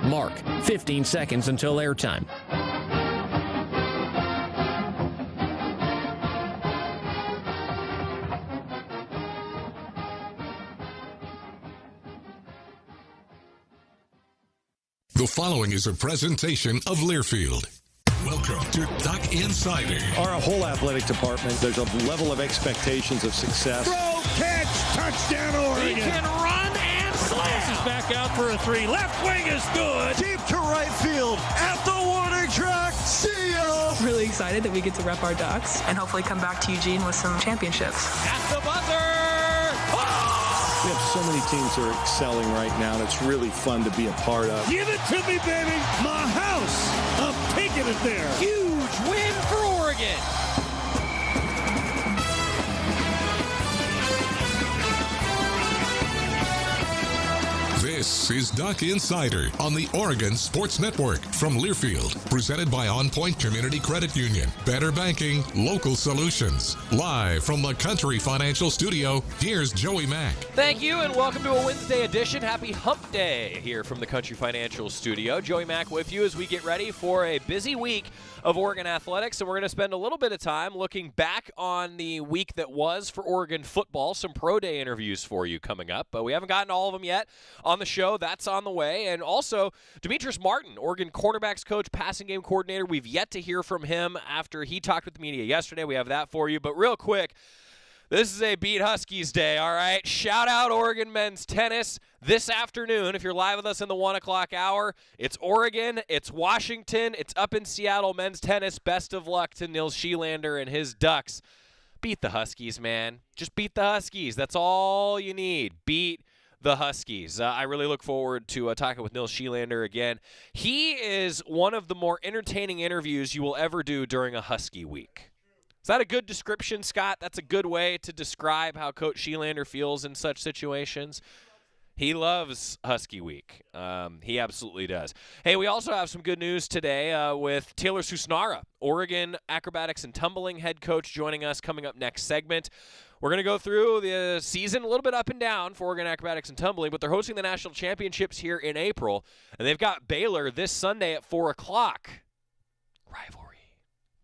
Mark, 15 seconds until airtime. The following is a presentation of Learfield. Welcome to Duck Insider. Our whole athletic department, there's a level of expectations of success. Throw, catch, touchdown, Oregon. He can run and slam. This is back out for a three. Left wing is good. Deep to right field at the warning track. See ya. Really excited that we get to rep our Ducks and hopefully come back to Eugene with some championships. At the buzzer. We have so many teams that are excelling right now, and it's really fun to be a part of. Give it to me, baby. My house. I'm taking it there. Huge win for Oregon. This is Duck Insider on the Oregon Sports Network from Learfield, presented by On Point Community Credit Union. Better banking, local solutions. Live from the Country Financial Studio, here's Joey Mack. Thank you, and welcome to a Wednesday edition. Happy Hump Day here from the Country Financial Studio. Joey Mack with you as we get ready for a busy week of Oregon athletics, and we're going to spend a little bit of time looking back on the week that was for Oregon football. Some pro day interviews for you coming up, but we haven't gotten all of them yet on the show. That's on the way. And also, Demetrice Martin, Oregon Cornerbacks coach, passing game coordinator. We've yet to hear from him after he talked with the media yesterday. We have that for you. But real quick, this is a Beat Huskies day, all right? Shout out Oregon men's tennis. This afternoon, if you're live with us in the 1 o'clock hour, it's Oregon, it's Washington, it's up in Seattle men's tennis. Best of luck to Nils Schielander and his Ducks. Beat the Huskies, man. Just beat the Huskies. That's all you need. Beat the Huskies. I really look forward to talking with Nils Schielander again. He is one of the more entertaining interviews you will ever do during a Husky week. Is that a good description, Scott? That's a good way to describe how Coach Schielander feels in such situations. He loves Husky Week. He absolutely does. Hey, we also have some good news today with Taylor Susnara, Oregon Acrobatics and Tumbling head coach, joining us coming up next segment. We're going to go through the season a little bit up and down for Oregon Acrobatics and Tumbling, but they're hosting the national championships here in April, and they've got Baylor this Sunday at 4 o'clock. Rivalry.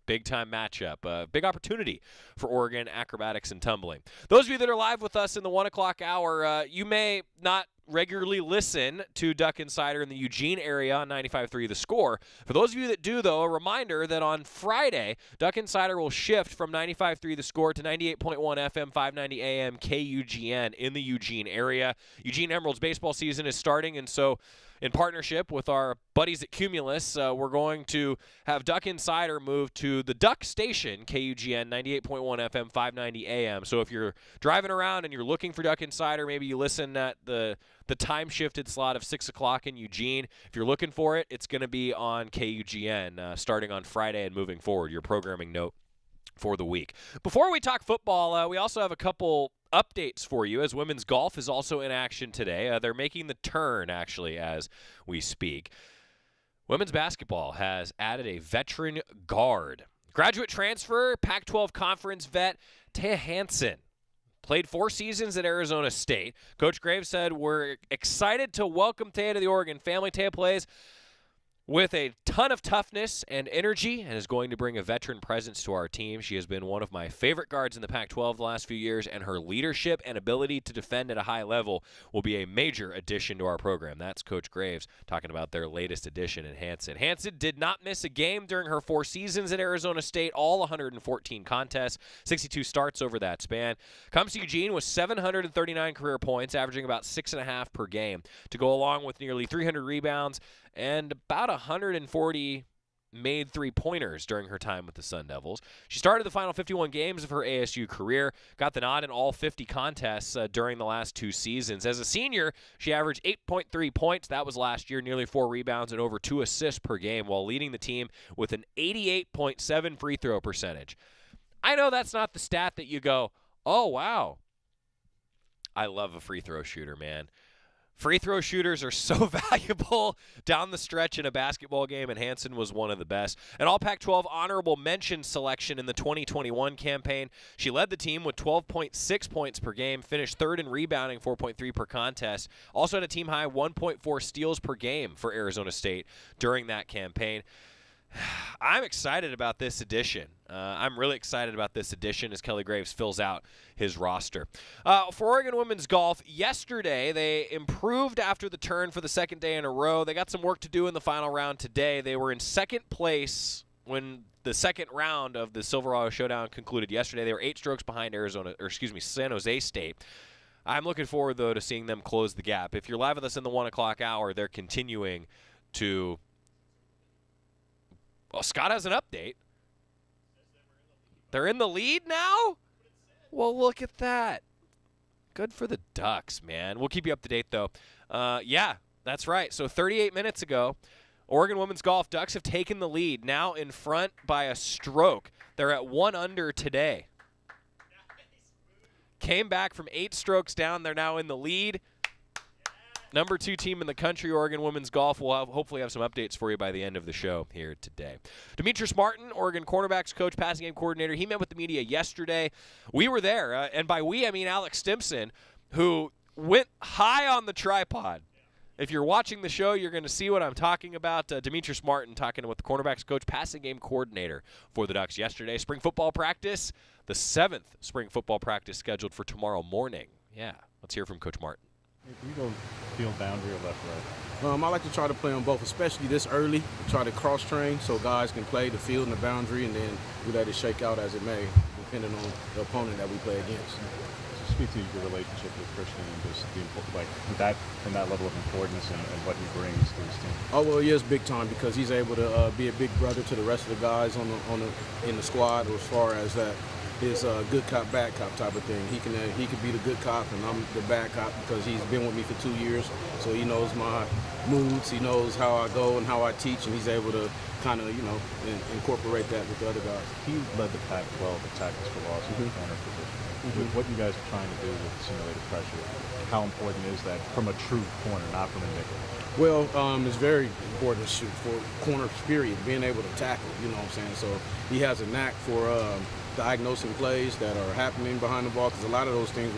Big-time matchup. Big opportunity for Oregon Acrobatics and Tumbling. Those of you that are live with us in the 1 o'clock hour, you may not regularly listen to Duck Insider in the Eugene area on 95.3 The Score. For those of you that do, though, a reminder that on Friday, Duck Insider will shift from 95.3 The Score to 98.1 FM, 590 AM, KUGN in the Eugene area. Eugene Emeralds baseball season is starting, and so in partnership with our buddies at Cumulus, we're going to have Duck Insider move to the Duck Station, KUGN, 98.1 FM, 590 AM. So if you're driving around and you're looking for Duck Insider, maybe you listen at the time-shifted slot of 6 o'clock in Eugene. If you're looking for it, it's going to be on KUGN starting on Friday and moving forward, your programming note for the week. Before we talk football, we also have a couple updates for you, as women's golf is also in action today. They're making the turn, actually, as we speak. Women's basketball has added a veteran guard. Graduate transfer, Pac-12 conference vet, Taya Hansen. Played 4 seasons at Arizona State. Coach Graves said, we're excited to welcome Taya to the Oregon family. Taya plays with a ton of toughness and energy and is going to bring a veteran presence to our team. She has been one of my favorite guards in the Pac-12 the last few years, and her leadership and ability to defend at a high level will be a major addition to our program. That's Coach Graves talking about their latest addition in Hansen. Hansen did not miss a game during her 4 seasons at Arizona State, all 114 contests, 62 starts over that span. Comes to Eugene with 739 career points, averaging about 6.5 per game, to go along with nearly 300 rebounds and about 140 made three-pointers during her time with the Sun Devils. She started the final 51 games of her ASU career, got the nod in all 50 contests during the last 2 seasons. As a senior, she averaged 8.3 points. That was last year, nearly 4 rebounds and over 2 assists per game, while leading the team with an 88.7 free throw percentage. I know that's not the stat that you go, oh, wow. I love a free throw shooter, man. Free throw shooters are so valuable down the stretch in a basketball game, and Hansen was one of the best. An All-Pac-12 honorable mention selection in the 2021 campaign. She led the team with 12.6 points per game, finished third in rebounding, 4.3 per contest. Also had a team-high 1.4 steals per game for Arizona State during that campaign. I'm excited about this edition. I'm really excited about this edition as Kelly Graves fills out his roster. For Oregon women's golf, yesterday they improved after the turn for the second day in a row. They got some work to do in the final round today. They were in second place when the second round of the Silverado Showdown concluded yesterday. They were 8 strokes behind San Jose State. I'm looking forward, though, to seeing them close the gap. If you're live with us in the 1 o'clock hour, they're continuing to... Well, Scott has an update. They're in the lead now? Well, look at that. Good for the Ducks, man. We'll keep you up to date, though. Yeah, that's right. So 38 minutes ago, Oregon women's golf Ducks have taken the lead, now in front by a stroke. They're at 1 under today. Came back from 8 strokes down. They're now in the lead. Number 2 team in the country, Oregon women's golf. We'll hopefully have some updates for you by the end of the show here today. Demetrice Martin, Oregon Cornerbacks coach, passing game coordinator. He met with the media yesterday. We were there, and by we, I mean Alex Stimson, who went high on the tripod. If you're watching the show, you're going to see what I'm talking about. Demetrice Martin talking with the Cornerbacks coach, passing game coordinator for the Ducks yesterday. Spring football practice, the 7th spring football practice scheduled for tomorrow morning. Yeah, let's hear from Coach Martin. Do you go field boundary or left, right? I like to try to play on both, especially this early. Try to cross-train so guys can play the field and the boundary, and then we let it shake out as it may, depending on the opponent that we play against. So speak to your relationship with Christian and just from that level of importance and what he brings to his team. Oh, well, he is big time because he's able to be a big brother to the rest of the guys in the squad, as far as that. His good cop, bad cop type of thing. He can be the good cop, and I'm the bad cop because he's been with me for 2 years. So he knows my moods, he knows how I go and how I teach, and he's able to kind of, incorporate that with the other guys. He led the Pac-12 in tackles for loss in the corner position. With what you guys are trying to do with simulated pressure, how important is that from a true corner, not from a nickel? Well, it's very important for corners, period, being able to tackle, you know what I'm saying? So he has a knack for diagnosing plays that are happening behind the ball, because a lot of those things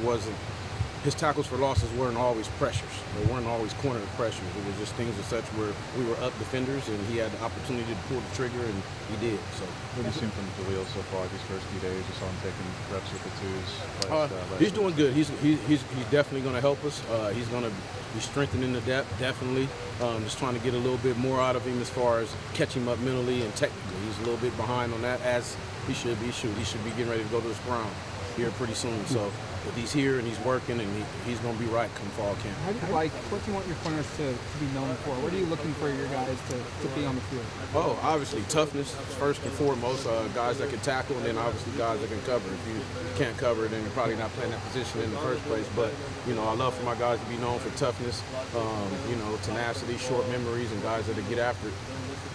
his tackles for losses weren't always pressures. They weren't always corner pressures. It was just things of such where we were up defenders and he had the opportunity to pull the trigger, and he did. So what have you seen from Khalil so far these first few days? You saw him taking reps with the twos. He's doing good. He's definitely going to help us. He's going to be strengthening the depth, definitely. Just trying to get a little bit more out of him as far as catch him up mentally and technically. He's a little bit behind on that, as he should be. He should be getting ready to go to the Brown here pretty soon. So if he's here and he's working, and he's going to be right come fall camp. What do you want your corners to be known for? What are you looking for your guys to be on the field? Oh, obviously toughness first and foremost. Guys that can tackle, and then obviously guys that can cover. If you can't cover, then you're probably not playing that position in the first place. But I love for my guys to be known for toughness, tenacity, short memories, and guys that get after it.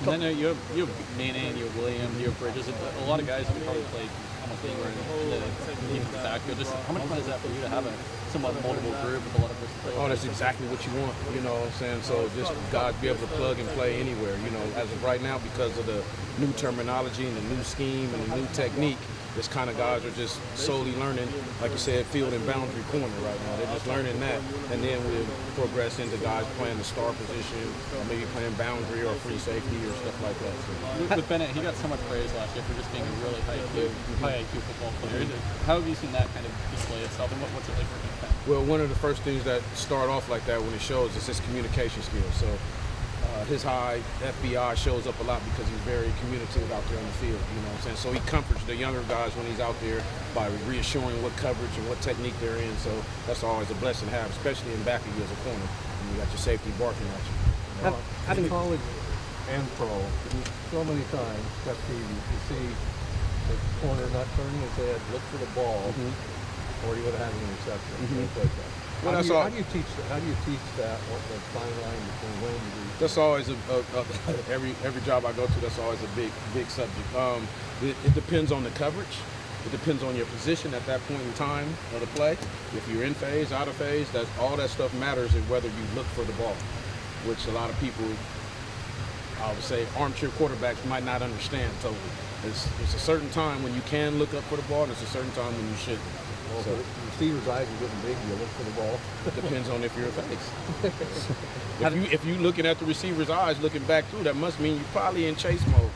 And then you have Nene, you have William, you have Bridges. A lot of guys who probably played almost anywhere in the backfield. Just how much fun is that for you to have a somewhat multiple group with a lot of versatility? Oh, that's exactly what you want. You know what I'm saying? So just guys be able to plug and play anywhere. As of right now, because of the new terminology and the new scheme and the new technique, this kind of guys are just solely learning, like you said, field and boundary corner right now. They're just learning that, and then we'll progress into guys playing the star position, or maybe playing boundary or free safety or stuff like that. So. With Bennett, he got so much praise last year for just being a really high IQ football player. How have you seen that kind of display itself, and what's it like working with him? Well, one of the first things that start off like that when it shows is his communication skills. So his high FBI shows up a lot because he's very communicative out there on the field, you know what I'm saying? So he comforts the younger guys when he's out there by reassuring what coverage and what technique they're in. So that's always a blessing to have, especially in back of you as a corner, when you got your safety barking at you. In college and pro, so many times, Pep TV, you see the corner not turning his head, look for the ball, or he would have had an interception. Like that. How do you teach that? How do you teach that? What the fine line between when you do? That's always every job I go to. That's always a big subject. It depends on the coverage. It depends on your position at that point in time of the play. If you're in phase, out of phase, all that stuff matters in whether you look for the ball, which a lot of people, I would say, armchair quarterbacks might not understand totally. It's a certain time when you can look up for the ball, and it's a certain time when you shouldn't. Well, so the receiver's eyes are getting big, you look for the ball. It depends on if you're in phase. If you're looking at the receiver's eyes, looking back through, that must mean you're probably in chase mode.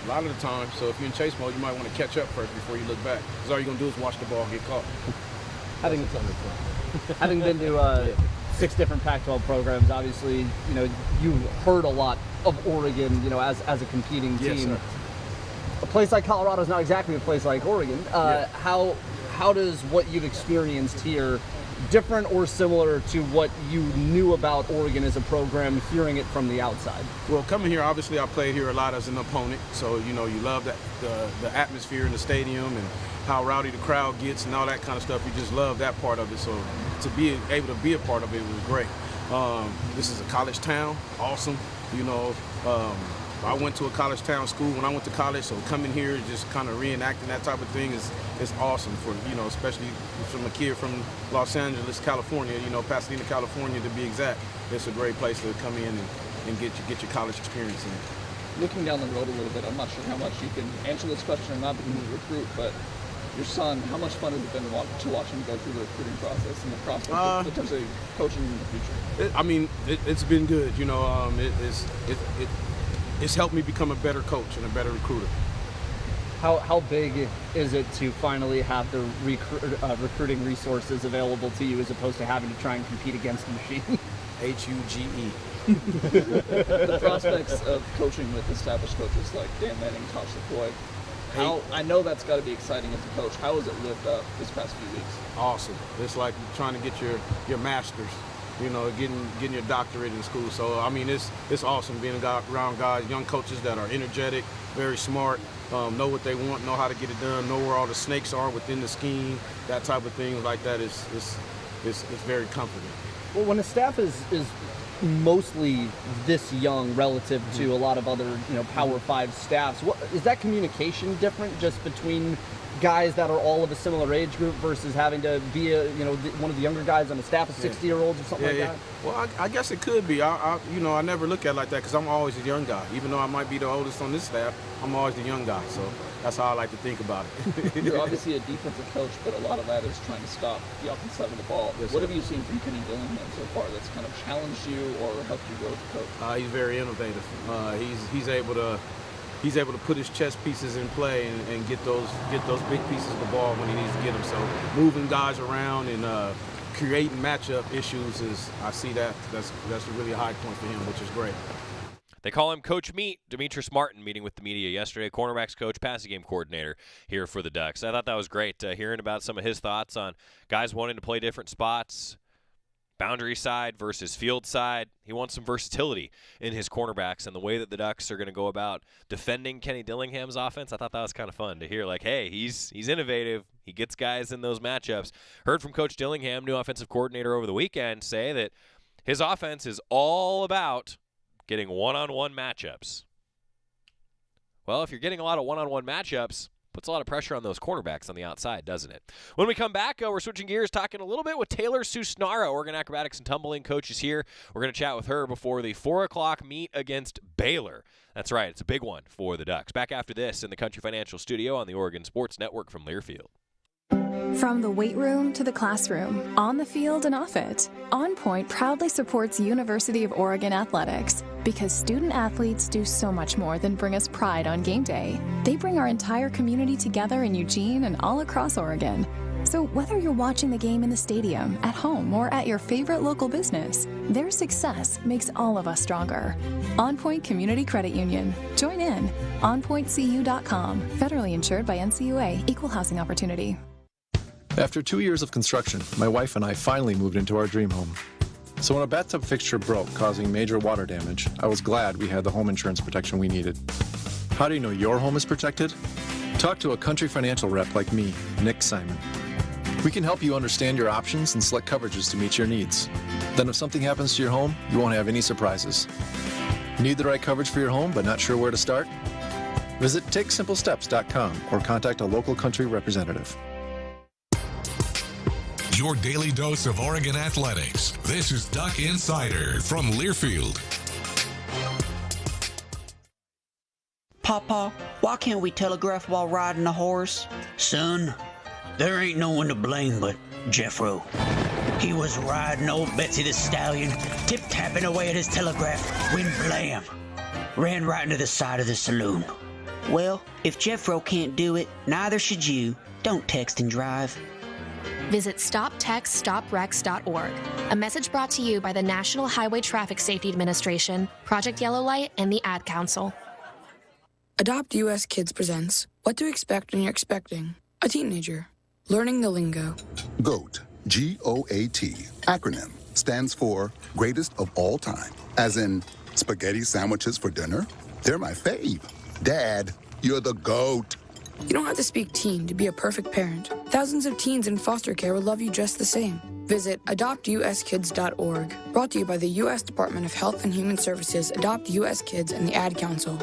A lot of the time, so if you're in chase mode, you might want to catch up first before you look back. Because all you're going to do is watch the ball get caught. Having been to 6 different Pac-12 programs, obviously, you've heard a lot of Oregon, as a competing team. Yes, sir. A place like Colorado is not exactly a place like Oregon. How does what you've experienced here different or similar to what you knew about Oregon as a program, hearing it from the outside? Well, coming here, obviously, I played here a lot as an opponent, so you love the atmosphere in the stadium and how rowdy the crowd gets and all that kind of stuff. You just love that part of it. So to be able to be a part of it was great. This is a college town, awesome. I went to a college town school when I went to college, so coming here, just kind of reenacting that type of thing is awesome for, especially from a kid from Los Angeles, California, Pasadena, California to be exact. It's a great place to come in and get your college experience in. Looking down the road a little bit, I'm not sure how much you can answer this question or not, because you recruit, but your son, how much fun has it been to watch him go through the recruiting process and the prospect of potentially coaching in the future? It's been good. It's helped me become a better coach and a better recruiter. How big is it to finally have the recruiting resources available to you as opposed to having to try and compete against the machine? HUGE. The prospects of coaching with established coaches like Dan Manning, Tosh LaCroix, I know that's got to be exciting as a coach. How has it lived up this past few weeks? Awesome. It's like trying to get your master's, getting your doctorate in school. So, it's awesome being around guys, young coaches that are energetic, very smart, know what they want, know how to get it done, know where all the snakes are within the scheme, that type of thing like that is very comforting. Well, when a staff is mostly this young relative to a lot of other, Power 5 staffs, is that communication different just between guys that are all of a similar age group versus having to be one of the younger guys on the staff of 60-year-olds or something like that? Well, I guess it could be. I never look at it like that because I'm always a young guy. Even though I might be the oldest on this staff, I'm always the young guy. So that's how I like to think about it. You're obviously a defensive coach, but a lot of that is trying to stop the offensive side of the ball. Yes, what have you seen from Kenny Dillingham so far that's kind of challenged you or helped you grow as a coach? He's very innovative. He's able to put his chess pieces in play and get those big pieces of the ball when he needs to get them. So moving guys around and creating matchup issues that's really a high point for him, which is great. They call him Coach Meat. Demetrice Martin meeting with the media yesterday, cornerbacks coach, passing game coordinator here for the Ducks. I thought that was great, hearing about some of his thoughts on guys wanting to play different spots, boundary side versus field side. He wants some versatility in his cornerbacks and the way that the Ducks are going to go about defending Kenny Dillingham's offense. I thought that was kind of fun to hear, like, hey, he's innovative. He gets guys in those matchups. Heard from Coach Dillingham, new offensive coordinator over the weekend, say that his offense is all about getting one-on-one matchups. Well, if you're getting a lot of one-on-one matchups, puts a lot of pressure on those cornerbacks on the outside, doesn't it? When we come back, we're switching gears, talking a little bit with Taylor Susnara, Oregon Acrobatics and Tumbling coach is here. We're going to chat with her before the 4 o'clock meet against Baylor. That's right, it's a big one for the Ducks. Back after this in the Country Financial Studio on the Oregon Sports Network from Learfield. From the weight room to the classroom, on the field and off it, On Point proudly supports University of Oregon athletics because student athletes do so much more than bring us pride on game day. They bring our entire community together in Eugene and all across Oregon. So whether you're watching the game in the stadium, at home, or at your favorite local business, their success makes all of us stronger. On Point Community Credit Union. Join in. OnPointCU.com. Federally insured by NCUA. Equal housing opportunity. After 2 years of construction, my wife and I finally moved into our dream home. So when a bathtub fixture broke, causing major water damage, I was glad we had the home insurance protection we needed. How do you know your home is protected? Talk to a Country Financial rep like me, Nick Simon. We can help you understand your options and select coverages to meet your needs. Then if something happens to your home, you won't have any surprises. Need the right coverage for your home but not sure where to start? Visit TakeSimpleSteps.com or contact a local country representative. Your daily dose of Oregon athletics. This is Duck Insider from Learfield. Papa, why can't we telegraph while riding a horse? Son, there ain't no one to blame but Jeffro. He was riding old Betsy the Stallion, tip-tapping away at his telegraph, when blam, ran right into the side of the saloon. Well, if Jeffro can't do it, neither should you. Don't text and drive. Visit StopTextStopWrecks.org. A message brought to you by the National Highway Traffic Safety Administration, Project Yellow Light, and the Ad Council. Adopt US Kids presents What to Expect When You're Expecting a Teenager. Learning the lingo. GOAT, G-O-A-T, acronym, stands for Greatest of All Time. As in, spaghetti sandwiches for dinner? They're my fave. Dad, you're the GOAT. You don't have to speak teen to be a perfect parent. Thousands of teens in foster care will love you just the same. Visit adoptuskids.org. Brought to you by the U.S. Department of Health and Human Services, Adopt U.S. Kids, and the Ad Council.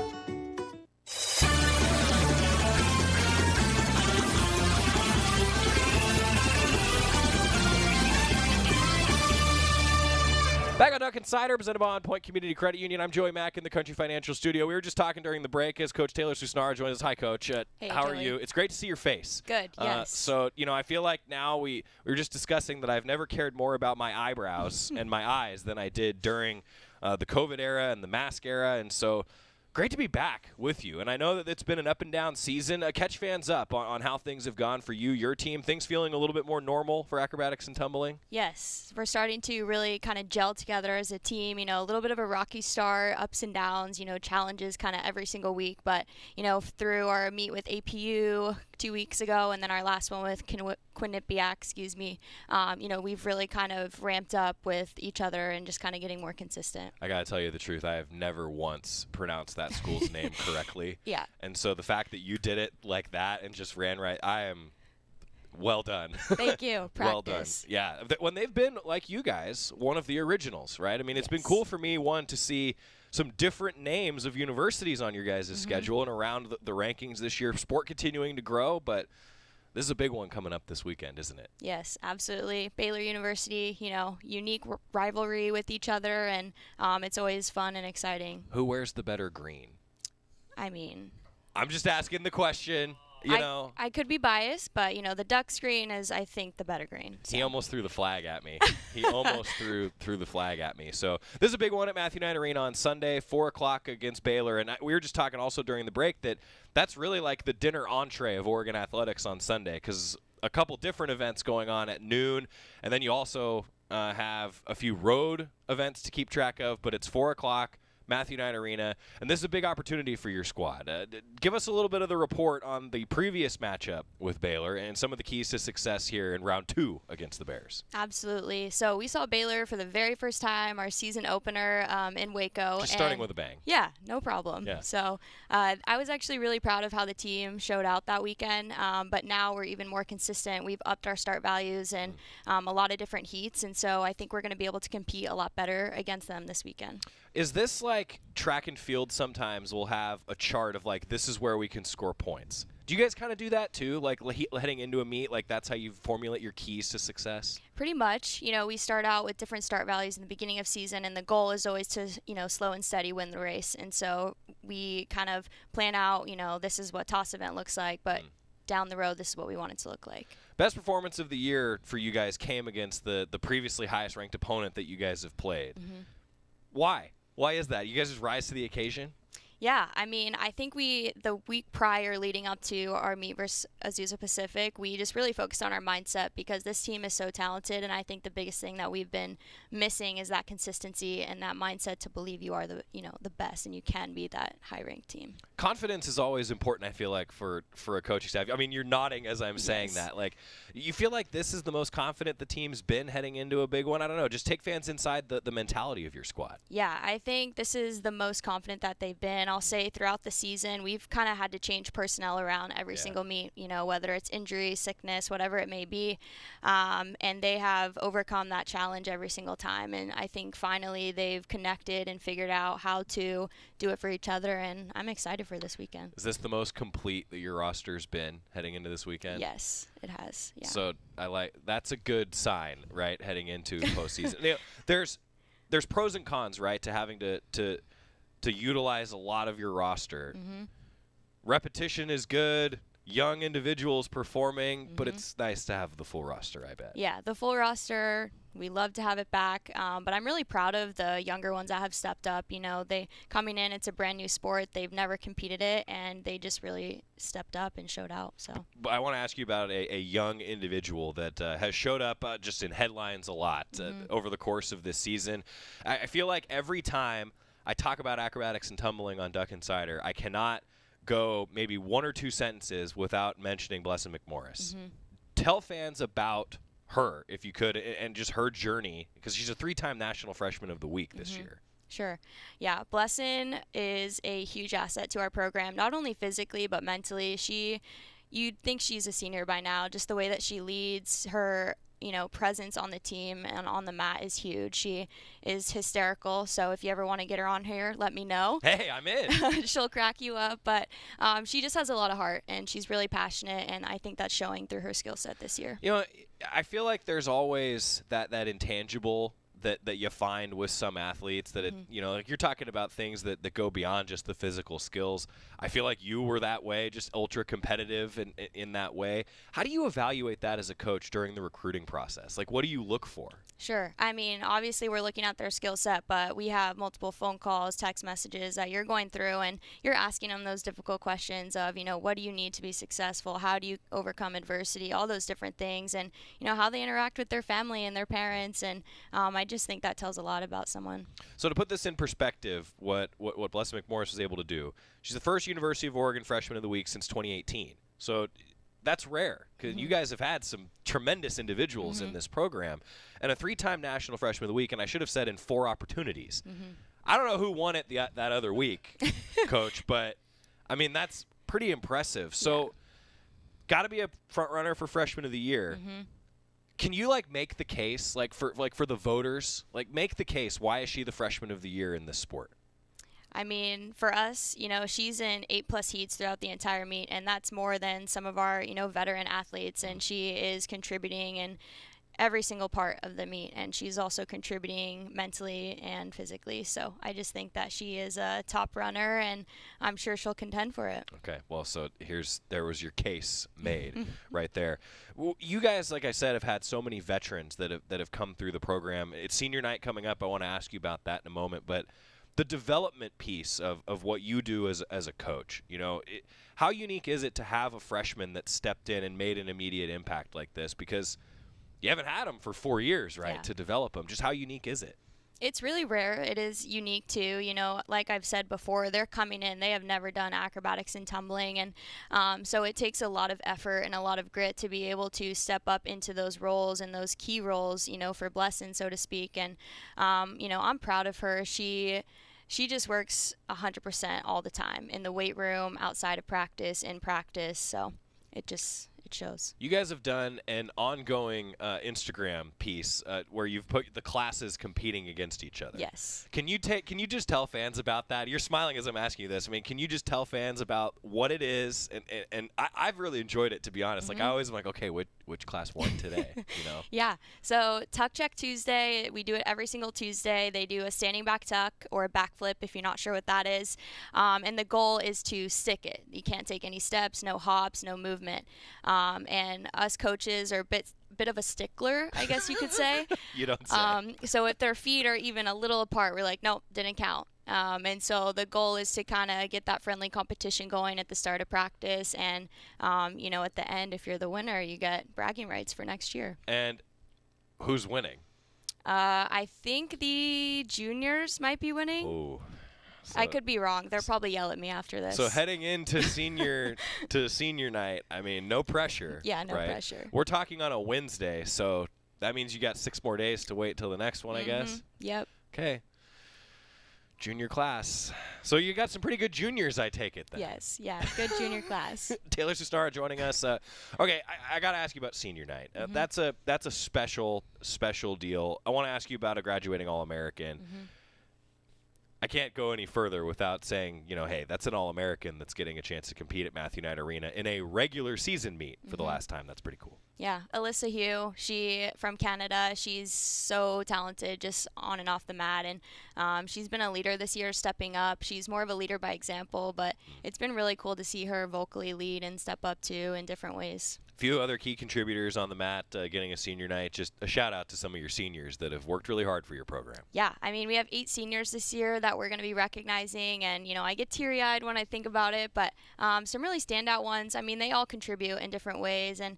Back on Duck Insider, presented by On Point Community Credit Union. I'm Joey Mack in the Country Financial Studio. We were just talking during the break as Coach Taylor Susnara joins us. Hi, Coach. Hey, how Joey. are you? It's great to see your face. Good, yes. So, I feel like now we were just discussing that I've never cared more about my eyebrows and my eyes than I did during the COVID era and the mask era. And so great to be back with you. And I know that it's been an up and down season. Catch fans up on how things have gone for you, your team. Things feeling a little bit more normal for acrobatics and tumbling? Yes, we're starting to really kind of gel together as a team. A little bit of a rocky start, ups and downs, challenges kind of every single week. But, through our meet with APU 2 weeks ago and then our last one with Quinnipiac, we've really kind of ramped up with each other and just kind of getting more consistent. I got to tell you the truth. I have never once pronounced that school's name correctly. Yeah. And so the fact that you did it like that and just ran right, I am well done. Thank you. Practice. Well done. Yeah. When they've been, like you guys, one of the originals, right? I mean, it's been cool for me, to see some different names of universities on your guys' schedule and around the rankings this year. Sport continuing to grow, but this is a big one coming up this weekend, isn't it? Yes, absolutely. Baylor University, unique rivalry with each other, and it's always fun and exciting. Who wears the better green? I'm just asking the question. I could be biased, but, the Ducks green is, I think, the better green. So. He almost threw the flag at me. He almost threw the flag at me. So this is a big one at Matthew Knight Arena on Sunday, 4 o'clock against Baylor. And we were just talking also during the break that's really like the dinner entree of Oregon athletics on Sunday, because a couple different events going on at noon. And then you also have a few road events to keep track of, but it's 4 o'clock. Matthew Knight Arena, and this is a big opportunity for your squad. Give us a little bit of the report on the previous matchup with Baylor and some of the keys to success here in round 2 against the Bears. Absolutely. So we saw Baylor for the very first time, our season opener in Waco. Just starting with a bang. Yeah, no problem. Yeah. So I was actually really proud of how the team showed out that weekend, but now we're even more consistent. We've upped our start values and a lot of different heats, and so I think we're going to be able to compete a lot better against them this weekend. Is this like track and field sometimes will have a chart of like, this is where we can score points? Do you guys kind of do that too? Like heading into a meet, like that's how you formulate your keys to success? Pretty much. We start out with different start values in the beginning of season, and the goal is always to, slow and steady win the race. And so we kind of plan out, this is what toss event looks like, but down the road, this is what we want it to look like. Best performance of the year for you guys came against the previously highest ranked opponent that you guys have played. Why? Why is that? You guys just rise to the occasion? Yeah, I think the week prior leading up to our meet versus Azusa Pacific, we just really focused on our mindset because this team is so talented, and I think the biggest thing that we've been missing is that consistency and that mindset to believe you are the best and you can be that high-ranked team. Confidence is always important, I feel like, for a coaching staff. You're nodding as I'm saying that. Like, you feel like this is the most confident the team's been heading into a big one? I don't know. Just take fans inside the mentality of your squad. Yeah, I think this is the most confident that they've been. I'll say throughout the season, we've kind of had to change personnel around every single meet, whether it's injury, sickness, whatever it may be. And they have overcome that challenge every single time. And I think finally they've connected and figured out how to do it for each other. And I'm excited for this weekend. Is this the most complete that your roster's been heading into this weekend? Yes, it has. Yeah. So that's a good sign, right, heading into postseason. There's pros and cons, right, to having to utilize a lot of your roster. Repetition is good. Young individuals performing, but it's nice to have the full roster, I bet. Yeah, the full roster. We love to have it back, but I'm really proud of the younger ones that have stepped up. They coming in, it's a brand new sport. They've never competed it, and they just really stepped up and showed out. So I want to ask you about a young individual that has showed up just in headlines a lot over the course of this season. I feel like every time I talk about acrobatics and tumbling on Duck Insider, I cannot go maybe one or two sentences without mentioning Blessed Mcmorris. Tell fans about her, if you could, and just her journey, because she's a 3-time National Freshman of the Week this year. Sure. Yeah, Blessin is a huge asset to our program, not only physically but mentally. You'd think she's a senior by now, just the way that she leads. Her presence on the team and on the mat is huge. She is hysterical, so if you ever want to get her on here, let me know. Hey, I'm in. She'll crack you up, but she just has a lot of heart, and she's really passionate, and I think that's showing through her skill set this year. I feel like there's always that intangible that you find with some athletes that like you're talking about things that go beyond just the physical skills. I feel like you were that way, just ultra competitive in that way. How do you evaluate that as a coach during the recruiting process? Like, what do you look for? Sure. I mean, obviously we're looking at their skill set, but we have multiple phone calls, text messages that you're going through, and you're asking them those difficult questions of, what do you need to be successful? How do you overcome adversity? All those different things, and, how they interact with their family and their parents. And I just think that tells a lot about someone. So to put this in perspective, what Blessed Mcmorris was able to do, she's the first University of Oregon Freshman of the Week since 2018. So that's rare, because you guys have had some tremendous individuals in this program, and a 3-time National Freshman of the Week, and I should have said in 4 opportunities. I don't know who won it that other week, Coach, but, I mean, that's pretty impressive. So got to be a front runner for Freshman of the Year. Can you make the case for the voters, make the case, why is she the Freshman of the Year in this sport? I mean, for us, she's in 8+ heats throughout the entire meet, and that's more than some of our, veteran athletes, and she is contributing in every single part of the meet, and she's also contributing mentally and physically. So I just think that she is a top runner, and I'm sure she'll contend for it. Okay, well, so there was your case made right there. Well, you guys, like I said, have had so many veterans that have come through the program. It's senior night coming up. I want to ask you about that in a moment, but the development piece of what you do as a coach, how unique is it to have a freshman that stepped in and made an immediate impact like this? Because you haven't had them for 4 years, right, to develop them. Just how unique is it? It's really rare. It is unique too. Like I've said before, they're coming in. They have never done acrobatics and tumbling, and so it takes a lot of effort and a lot of grit to be able to step up into those roles and those key roles, for Blessin, so to speak. And I'm proud of her. She just works 100% all the time in the weight room, outside of practice, in practice. So it shows. You guys have done an ongoing Instagram piece where you've put the classes competing against each other. Yes. Can you just tell fans about that? You're smiling as I'm asking you this. I mean, can you just tell fans about what it is? And I've really enjoyed it, to be honest. Like, I always am like, okay, which class won today? Yeah. So Tuck Check Tuesday, we do it every single Tuesday. They do a standing back tuck or a backflip, if you're not sure what that is. And the goal is to stick it. You can't take any steps, no hops, no movement. And us coaches are a bit of a stickler, I guess you could say. You don't say. So if their feet are even a little apart, we're like, nope, didn't count. And so the goal is to kind of get that friendly competition going at the start of practice. And, at the end, if you're the winner, you get bragging rights for next year. And who's winning? I think the juniors might be winning. Ooh. So I could be wrong. They'll probably yell at me after this. So heading into senior night, I mean, no pressure. Yeah, no right? pressure. We're talking on a Wednesday, so that means you got 6 more days to wait till the next one, I guess. Yep. Okay. Junior class. So you got some pretty good juniors, I take it, then. Yes, yeah, good junior class. Taylor Susnara joining us. Okay, I got to ask you about senior night. That's a special deal. I want to ask you about a graduating All-American. I can't go any further without saying, hey, that's an All-American that's getting a chance to compete at Matthew Knight Arena in a regular season meet for the last time. That's pretty cool. Yeah, Alyssa Hugh, she from Canada. She's so talented just on and off the mat, and she's been a leader this year, stepping up. She's more of a leader by example, but it's been really cool to see her vocally lead and step up too in different ways. Few other key contributors on the mat getting a senior night. Just a shout out to some of your seniors that have worked really hard for your program. Yeah, I mean, we have 8 seniors this year that we're going to be recognizing, and I get teary-eyed when I think about it, but some really standout ones. I mean, they all contribute in different ways, and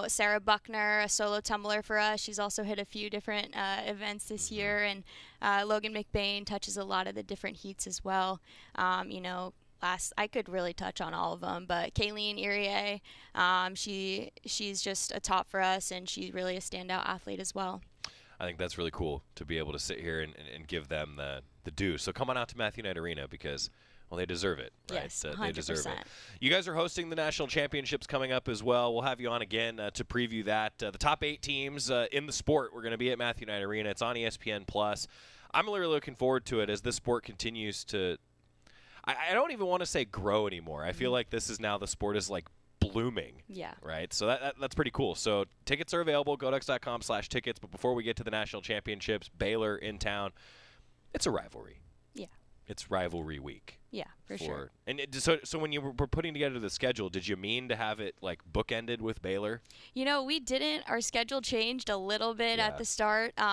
Sarah Buckner, a solo tumbler for us, she's also hit a few different events this year, and Logan McBain touches a lot of the different heats as well. I could really touch on all of them, but Kayleen Erie, she's just a top for us, and she's really a standout athlete as well. I think that's really cool to be able to sit here and give them the due. So come on out to Matthew Knight Arena because, well, they deserve it, right? Yes, they deserve it. You guys are hosting the national championships coming up as well. We'll have you on again to preview that. The top 8 teams in the sport, we're going to be at Matthew Knight Arena. It's on ESPN+. I'm really looking forward to it as this sport continues to – I don't even want to say grow anymore. I feel like this is now the sport is like blooming. Yeah. Right? So that's pretty cool. So tickets are available, goducks.com/tickets. But before we get to the national championships, Baylor in town, it's a rivalry. Yeah. It's rivalry week. Yeah, for sure. And so when you were putting together the schedule, did you mean to have it like bookended with Baylor? We didn't. Our schedule changed a little bit at the start, but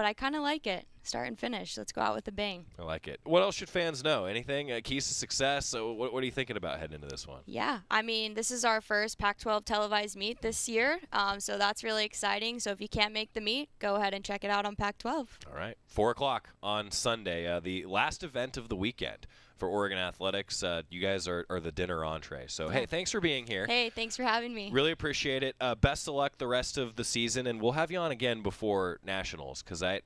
I kind of like it. Start and finish. Let's go out with a bang. I like it. What else should fans know? Anything? Keys to success? So what are you thinking about heading into this one? Yeah, I mean, this is our first Pac-12 televised meet this year, so that's really exciting. So if you can't make the meet, go ahead and check it out on Pac-12. All right. 4 o'clock on Sunday, the last event of the weekend for Oregon Athletics. You guys are the dinner entree. So, hey, thanks for being here. Hey, thanks for having me. Really appreciate it. Best of luck the rest of the season, and we'll have you on again before Nationals because I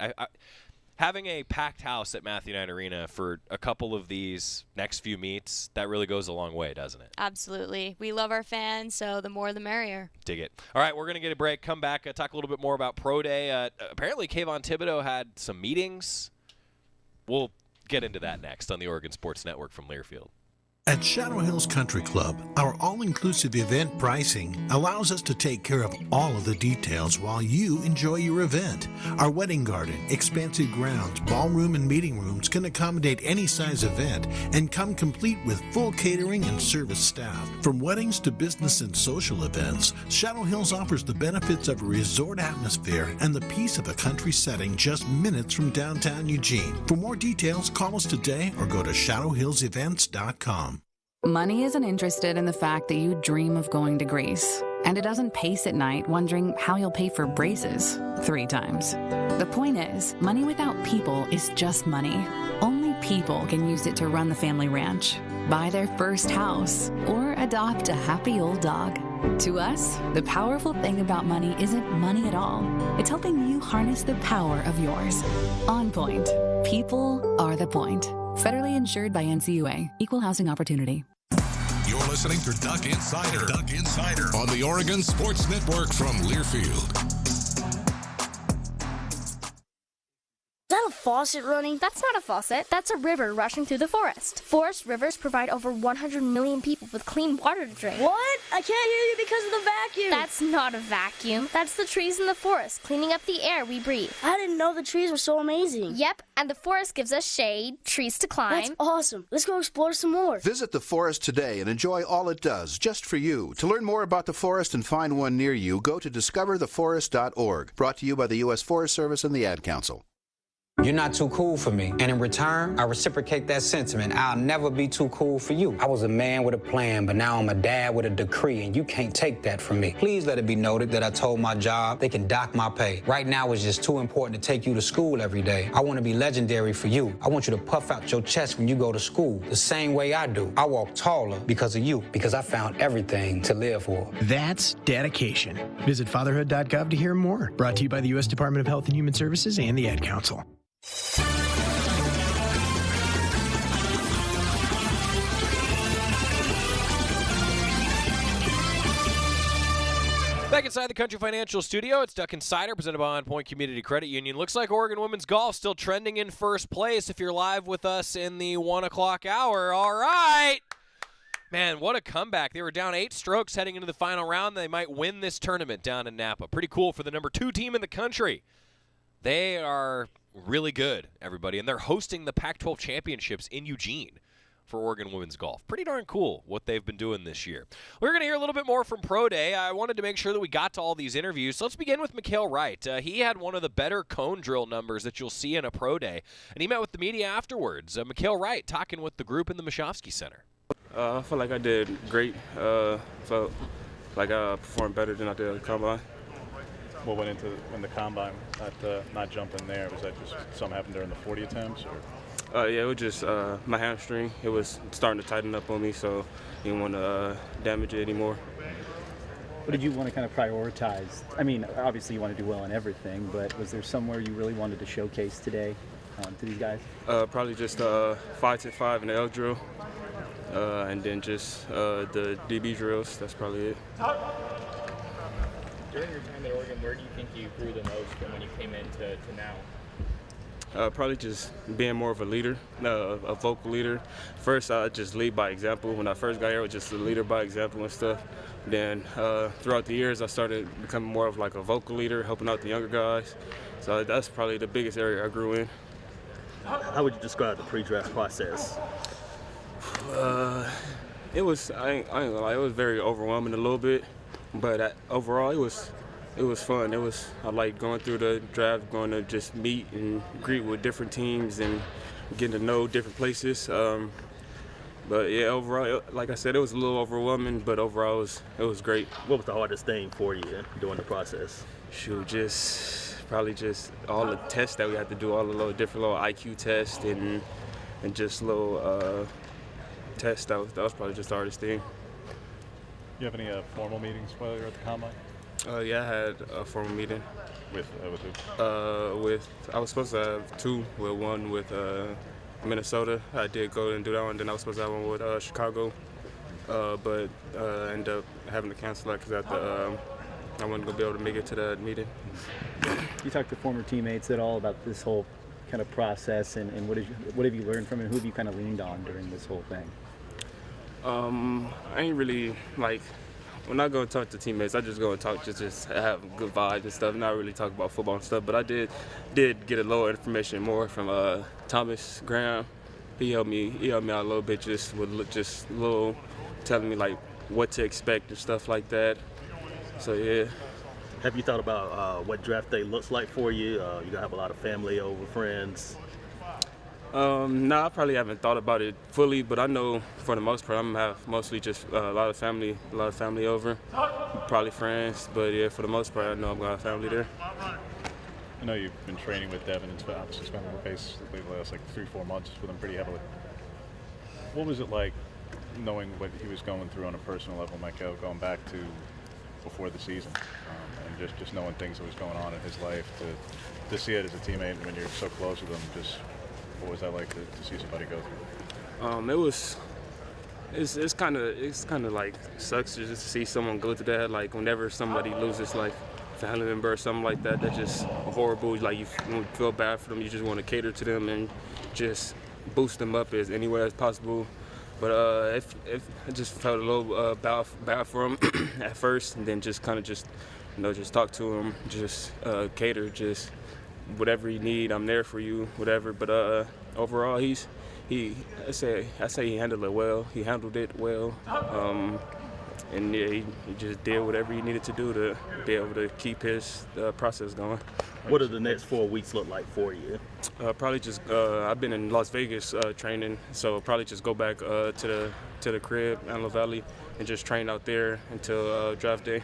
having a packed house at Matthew Knight Arena for a couple of these next few meets, that really goes a long way, doesn't it? Absolutely. We love our fans, so the more the merrier. Dig it. All right, we're going to get a break, come back, talk a little bit more about Pro Day. Apparently, Kayvon Thibodeau had some meetings. We'll get into that next on the Oregon Sports Network from Learfield. At Shadow Hills Country Club, our all-inclusive event pricing allows us to take care of all of the details while you enjoy your event. Our wedding garden, expansive grounds, ballroom, and meeting rooms can accommodate any size event and come complete with full catering and service staff. From weddings to business and social events, Shadow Hills offers the benefits of a resort atmosphere and the peace of a country setting just minutes from downtown Eugene. For more details, call us today or go to shadowhillsevents.com. Money isn't interested in the fact that you dream of going to Greece, and it doesn't pace at night wondering how you'll pay for braces 3 times. The point is, money without people is just money. Only people can use it to run the family ranch, buy their first house, or adopt a happy old dog. To us, the powerful thing about money isn't money at all. It's helping you harness the power of yours. On Point. People are the point. Federally insured by NCUA. Equal housing opportunity. You're listening to Duck Insider. Duck Insider on the Oregon Sports Network from Learfield. Is that a faucet running? That's not a faucet. That's a river rushing through the forest. Forest rivers provide over 100 million people with clean water to drink. What? I can't hear you because of the vacuum. That's not a vacuum. That's the trees in the forest cleaning up the air we breathe. I didn't know the trees were so amazing. Yep, and the forest gives us shade, trees to climb. That's awesome. Let's go explore some more. Visit the forest today and enjoy all it does, just for you. To learn more about the forest and find one near you, go to discovertheforest.org. Brought to you by the U.S. Forest Service and the Ad Council. You're not too cool for me. And in return, I reciprocate that sentiment. I'll never be too cool for you. I was a man with a plan, but now I'm a dad with a decree, and you can't take that from me. Please let it be noted that I told my job they can dock my pay. Right now, it's just too important to take you to school every day. I want to be legendary for you. I want you to puff out your chest when you go to school, the same way I do. I walk taller because of you, because I found everything to live for. That's dedication. Visit fatherhood.gov to hear more. Brought to you by the U.S. Department of Health and Human Services and the Ad Council. Back inside the Country Financial Studio, it's Duck Insider presented by On Point Community Credit Union. Looks like Oregon women's golf still trending in first place if you're live with us in the 1 o'clock hour. All right. Man, what a comeback. They were down 8 strokes heading into the final round. They might win this tournament down in Napa. Pretty cool for the number 2 team in the country. They are really good, everybody, and they're hosting the Pac-12 championships in Eugene for Oregon women's golf. Pretty darn cool what they've been doing this year. We're going to hear a little bit more from Pro Day. I wanted to make sure that we got to all these interviews. So let's begin with Mikhail Wright. He had one of the better cone drill numbers that you'll see in a Pro Day, and he met with the media afterwards. Mikhail Wright talking with the group in the Michovsky Center. I felt like I did great. Felt like I performed better than I did at the Combine. What went into the Combine, not jumping there? Was that just something happened during the 40 attempts? Or? Yeah, it was just my hamstring. It was starting to tighten up on me, so I didn't want to damage it anymore. What did you want to kind of prioritize? I mean, obviously you want to do well in everything, but was there somewhere you really wanted to showcase today to these guys? Probably just 5-5 and the L drill, and then just the DB drills. That's probably it. During your time at Oregon, where do you think you grew the most from when you came in to now? Probably just being more of a leader, a vocal leader. First, I just lead by example. When I first got here, I was just a leader by example and stuff. Then throughout the years, I started becoming more of like a vocal leader, helping out the younger guys. So that's probably the biggest area I grew in. How would you describe the pre-draft process? It was, I ain't gonna lie, it was very overwhelming a little bit, but overall it was fun. I liked going through the draft, going to just meet and greet with different teams and getting to know different places. But yeah, overall, like I said, it was a little overwhelming, but overall it was great. What was the hardest thing for you during the process? Shoot, probably just all the tests that we had to do, all the different little IQ tests and just little tests. That was probably just the hardest thing. You have any formal meetings while you're at the Combine? Yeah, I had a formal meeting. With who? I was supposed to have 2, with one with Minnesota. I did go and do that one. Then I was supposed to have one with Chicago, but ended up having to cancel that because I wasn't gonna be able to make it to that meeting. You talked to former teammates at all about this whole kind of process, and what have you learned from it? Who have you kind of leaned on during this whole thing? I ain't really when I go and talk to teammates, I just go and talk, just have good vibes and stuff, not really talk about football and stuff. But I did get a little information more from Thomas Graham. He helped me out a little bit, just a little telling me like what to expect and stuff like that. So yeah. Have you thought about what draft day looks like for you? You gonna have a lot of family over, friends? No, I probably haven't thought about it fully, but I know for the most part I'm gonna have mostly just a lot of family over, probably friends. But yeah, for the most part, I know I'm gonna have family there. I know you've been training with Devin and obviously spent basically the last 3-4 months with him pretty heavily. What was it like knowing what he was going through on a personal level, Mikhail, going back to before the season, and just knowing things that was going on in his life, to see it as a teammate when you're so close with him, what was that like to see somebody go through? It's kind of like sucks to just see someone go through that. Like whenever somebody loses like family member or something like that, that's just horrible. Like you feel bad for them. You just want to cater to them and just boost them up as any way as possible. But if I just felt a little bad for him at first, and then just kind of just talk to him, just cater, just whatever you need, I'm there for you, whatever. But overall, I say he handled it well. He handled it well, and yeah, he just did whatever he needed to do to be able to keep his process going. What do the next 4 weeks look like for you? Probably just I've been in Las Vegas training, so probably just go back to the crib, Antelope Valley, and just train out there until draft day.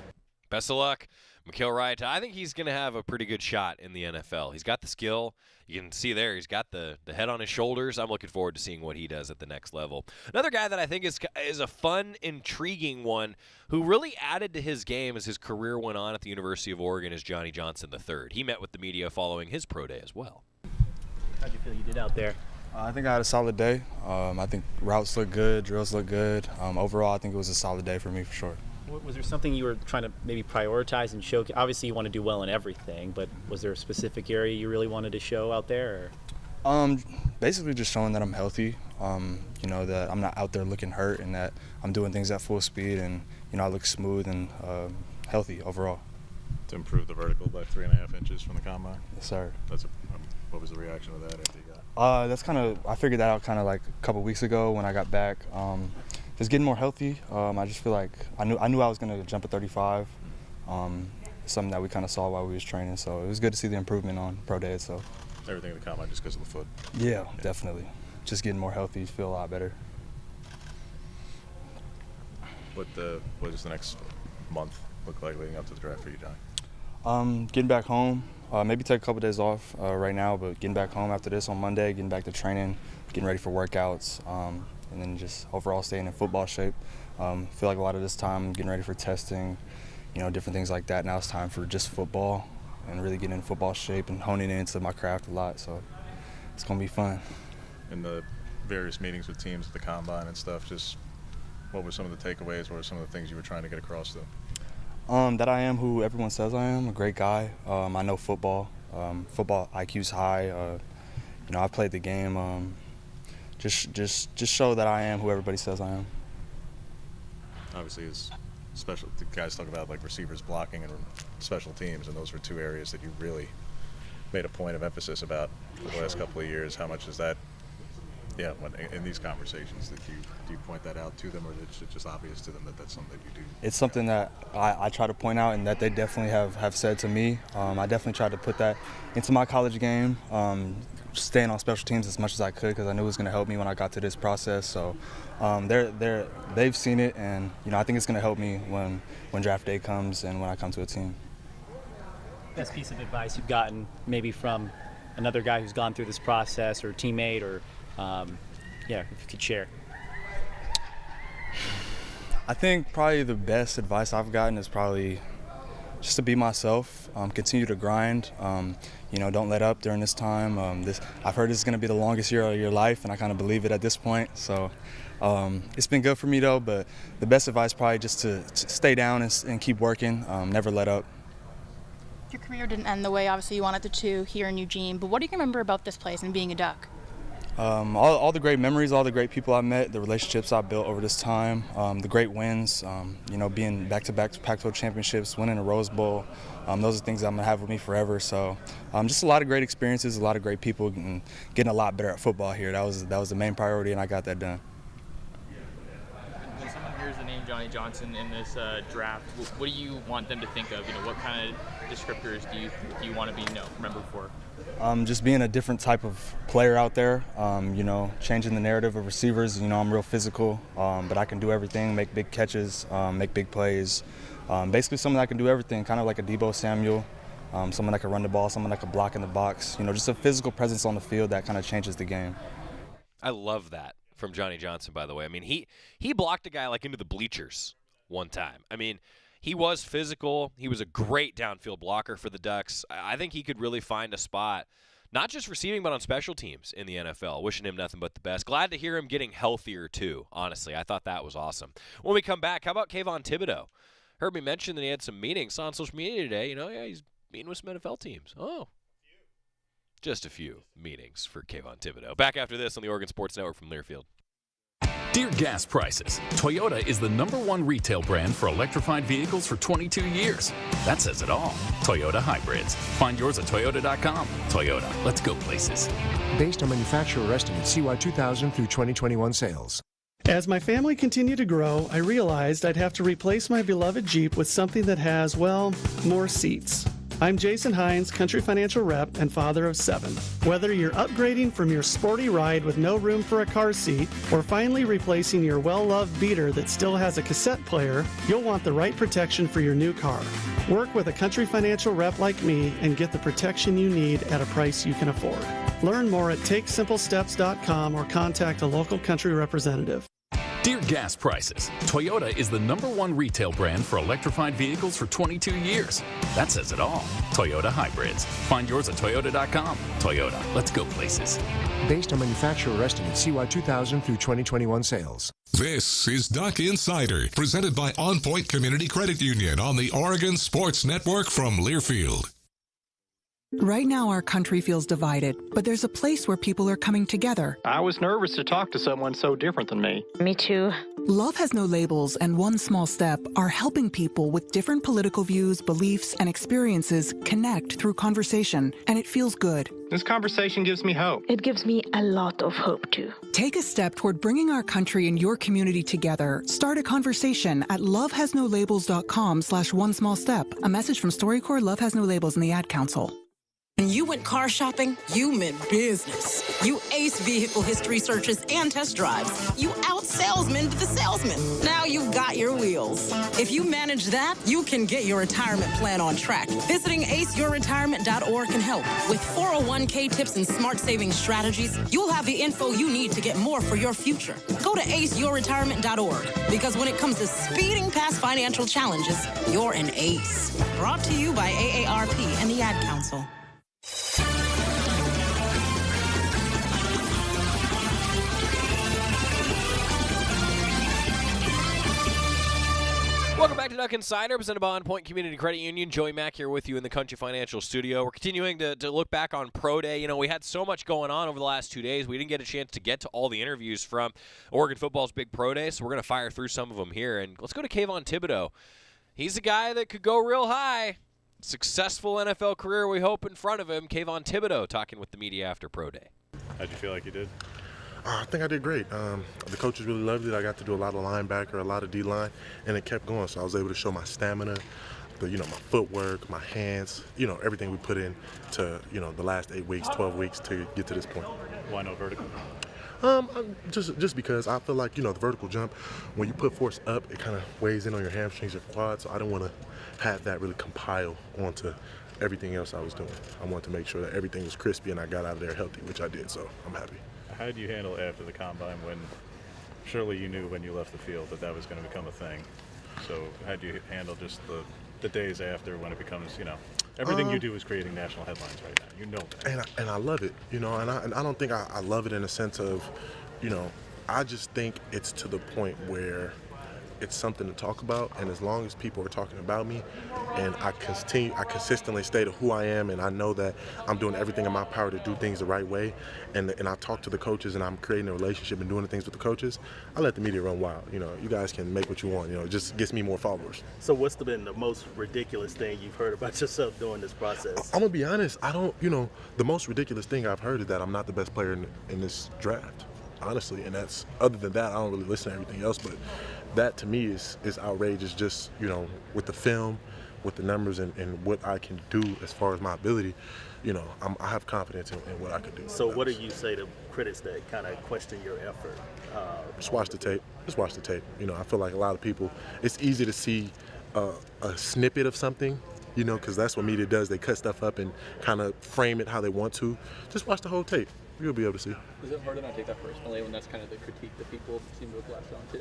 Best of luck. Mikhail Wright, I think he's going to have a pretty good shot in the NFL. He's got the skill. You can see there he's got the head on his shoulders. I'm looking forward to seeing what he does at the next level. Another guy that I think is a fun, intriguing one who really added to his game as his career went on at the University of Oregon is Johnny Johnson III. He met with the media following his pro day as well. How'd you feel you did out there? I think I had a solid day. I think routes look good, drills look good. Overall, I think it was a solid day for me for sure. Was there something you were trying to maybe prioritize and show? Obviously, you want to do well in everything, but was there a specific area you really wanted to show out there? Or? Basically just showing that I'm healthy, that I'm not out there looking hurt and that I'm doing things at full speed and, I look smooth and healthy overall. To improve the vertical by 3.5 inches from the combine? Yes, sir. What was the reaction to that after you got? I figured that out kind of like a couple weeks ago when I got back. Just getting more healthy. I just feel like I knew I was going to jump at 35. Something that we kind of saw while we was training, so it was good to see the improvement on pro day. So everything in the combine just because of the foot? Yeah, definitely. Just getting more healthy, feel a lot better. What does the next month look like leading up to the draft for you, Johnny? Getting back home. Maybe take a couple days off right now, but getting back home after this on Monday, getting back to training, getting ready for workouts, and then just overall staying in football shape. Feel like a lot of this time getting ready for testing, different things like that. Now it's time for just football and really getting in football shape and honing into my craft a lot. So it's going to be fun. In the various meetings with teams at the combine and stuff, just what were some of the takeaways? What were some of the things you were trying to get across to them? That I am who everyone says I am, a great guy. I know football. Football IQ's high. I've played the game. Just show that I am who everybody says I am. Obviously, it's special. The guys talk about like receivers blocking and special teams, and those were two areas that you really made a point of emphasis about for the last couple of years. How much is that? Yeah, in these conversations, do you point that out to them, or is it just obvious to them that that's something that you do? It's something that I try to point out and that they definitely have said to me. I definitely tried to put that into my college game, staying on special teams as much as I could because I knew it was going to help me when I got to this process. So they've seen it, and I think it's going to help me when draft day comes and when I come to a team. Best piece of advice you've gotten maybe from another guy who's gone through this process or teammate or if you could share. I think probably the best advice I've gotten is probably just to be myself, continue to grind, don't let up during this time. I've heard this is going to be the longest year of your life, and I kind of believe it at this point. So it's been good for me, though, but the best advice probably just to stay down and keep working, never let up. Your career didn't end the way, obviously, you wanted it to here in Eugene, but what do you remember about this place and being a Duck? All the great memories, all the great people I met, the relationships I built over this time, the great wins, being back-to-back Pac-12 championships, winning a Rose Bowl, those are things I'm going to have with me forever. So just a lot of great experiences, a lot of great people, and getting a lot better at football here. That was the main priority, and I got that done. When someone hears the name Johnny Johnson in this draft, what do you want them to think of? What kind of descriptors do you want to be remembered for? Just being a different type of player out there, changing the narrative of receivers. I'm real physical, but I can do everything, make big catches, make big plays. Basically someone that can do everything, kind of like a Deebo Samuel, someone that can run the ball, someone that can block in the box. Just a physical presence on the field that kind of changes the game. I love that from Johnny Johnson, by the way. I mean, he blocked a guy like into the bleachers one time. I mean, he was physical. He was a great downfield blocker for the Ducks. I think he could really find a spot, not just receiving, but on special teams in the NFL. Wishing him nothing but the best. Glad to hear him getting healthier, too, honestly. I thought that was awesome. When we come back, how about Kayvon Thibodeau? Heard me mention that he had some meetings on social media today. He's meeting with some NFL teams. Oh. Just a few meetings for Kayvon Thibodeau. Back after this on the Oregon Sports Network from Learfield. Dear gas prices, Toyota is the #1 retail brand for electrified vehicles for 22 years. That says it all. Toyota hybrids. Find yours at Toyota.com. Toyota, let's go places. Based on manufacturer estimates, CY 2000 through 2021 sales. As my family continued to grow, I realized I'd have to replace my beloved Jeep with something that has, more seats. I'm Jason Hines, Country Financial Rep and father of 7. Whether you're upgrading from your sporty ride with no room for a car seat or finally replacing your well-loved beater that still has a cassette player, you'll want the right protection for your new car. Work with a Country Financial Rep like me and get the protection you need at a price you can afford. Learn more at TakeSimpleSteps.com or contact a local Country representative. Dear gas prices, Toyota is the #1 retail brand for electrified vehicles for 22 years. That says it all. Toyota hybrids. Find yours at Toyota.com. Toyota, let's go places. Based on manufacturer estimates, CY 2000 through 2021 sales. This is Duck Insider, presented by On Point Community Credit Union on the Oregon Sports Network from Learfield. Right now, our country feels divided, but there's a place where people are coming together. I was nervous to talk to someone so different than me. Me too. Love Has No Labels and One Small Step are helping people with different political views, beliefs, and experiences connect through conversation, and it feels good. This conversation gives me hope. It gives me a lot of hope, too. Take a step toward bringing our country and your community together. Start a conversation at lovehasnolabels.com/one small step. A message from StoryCorps, Love Has No Labels, and the Ad Council. When you went car shopping, you meant business. You aced vehicle history searches and test drives. You out-salesmaned the salesman. Now you've got your wheels. If you manage that, you can get your retirement plan on track. Visiting aceyourretirement.org can help. With 401k tips and smart saving strategies, you'll have the info you need to get more for your future. Go to aceyourretirement.org, because when it comes to speeding past financial challenges, you're an ace. Brought to you by AARP and the Ad Council. Welcome back to Duck Insider, presented by On Point Community Credit Union. Joey Mack here with you in the Country Financial Studio. We're continuing to look back on Pro Day. You know, we had so much going on over the last 2 days. We didn't get a chance to get to all the interviews from Oregon football's big Pro Day, so we're going to fire through some of them here. And let's go to Kayvon Thibodeau. He's a guy that could go real high. Successful NFL career, we hope, in front of him. Kayvon Thibodeau talking with the media after Pro Day. How'd you feel like you did? I think I did great. The coaches really loved it. I got to do a lot of linebacker, a lot of D-line, and it kept going. So I was able to show my stamina, my footwork, my hands, everything we put in to, the last 8 weeks, 12 weeks to get to this point. Why no vertical? Just because I feel like, the vertical jump, when you put force up, it kind of weighs in on your hamstrings, your quads. So I didn't want to have that really compile onto everything else I was doing. I wanted to make sure that everything was crispy and I got out of there healthy, which I did. So I'm happy. How did you handle after the combine when surely you knew when you left the field that was going to become a thing? So how do you handle just the days after when it becomes, everything you do is creating national headlines right now. You know that. And I love it, and I don't think I love it in a sense of, I just think it's to the point where it's something to talk about, and as long as people are talking about me and I consistently state who I am, and I know that I'm doing everything in my power to do things the right way, and I talk to the coaches and I'm creating a relationship and doing the things with the coaches, I let the media run wild. You guys can make what you want. It just gets me more followers. So what's been the most ridiculous thing you've heard about yourself during this process? I'm gonna be honest, I don't, the most ridiculous thing I've heard is that I'm not the best player in this draft, honestly, and that's, other than that, I don't really listen to everything else, but that to me is outrageous, just with the film, with the numbers, and what I can do as far as my ability. I have confidence in what I could do. So what do you say to critics that kind of question your effort? Just watch the tape. I feel like a lot of people, it's easy to see a snippet of something, because that's what media does. They cut stuff up and kind of frame it how they want to. Just watch the whole tape. You'll be able to see. Is it hard to not take that personally when that's kind of the critique that people seem to have latched on to?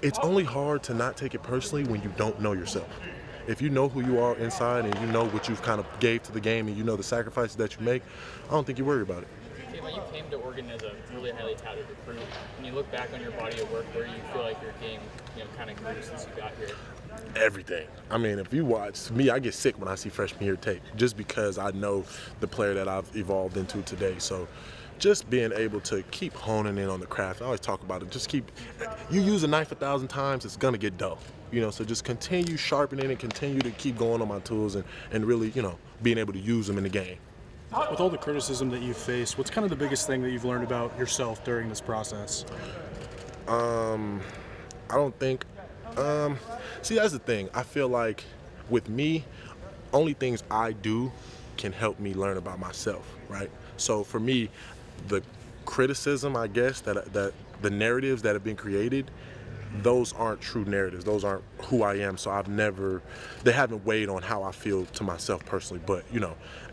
It's only hard to not take it personally when you don't know yourself. If you know who you are inside and you know what you've kind of gave to the game and you know the sacrifices that you make, I don't think you worry about it. Kayvon, you came to Oregon as a really highly touted recruit. When you look back on your body of work, where do you feel like your game, kind of grew since you got here? Everything. I mean, if you watch me, I get sick when I see freshman year tape, just because I know the player that I've evolved into today. So just being able to keep honing in on the craft. I always talk about it. You use a knife 1,000 times, it's gonna get dull. So just continue sharpening and continue to keep going on my tools and really, being able to use them in the game. With all the criticism that you've faced, what's kind of the biggest thing that you've learned about yourself during this process? I don't think, see, that's the thing. I feel like with me, only things I do can help me learn about myself, right? So for me, the criticism, I guess, that the narratives that have been created, those aren't true narratives. Those aren't who I am. So they haven't weighed on how I feel to myself personally. But,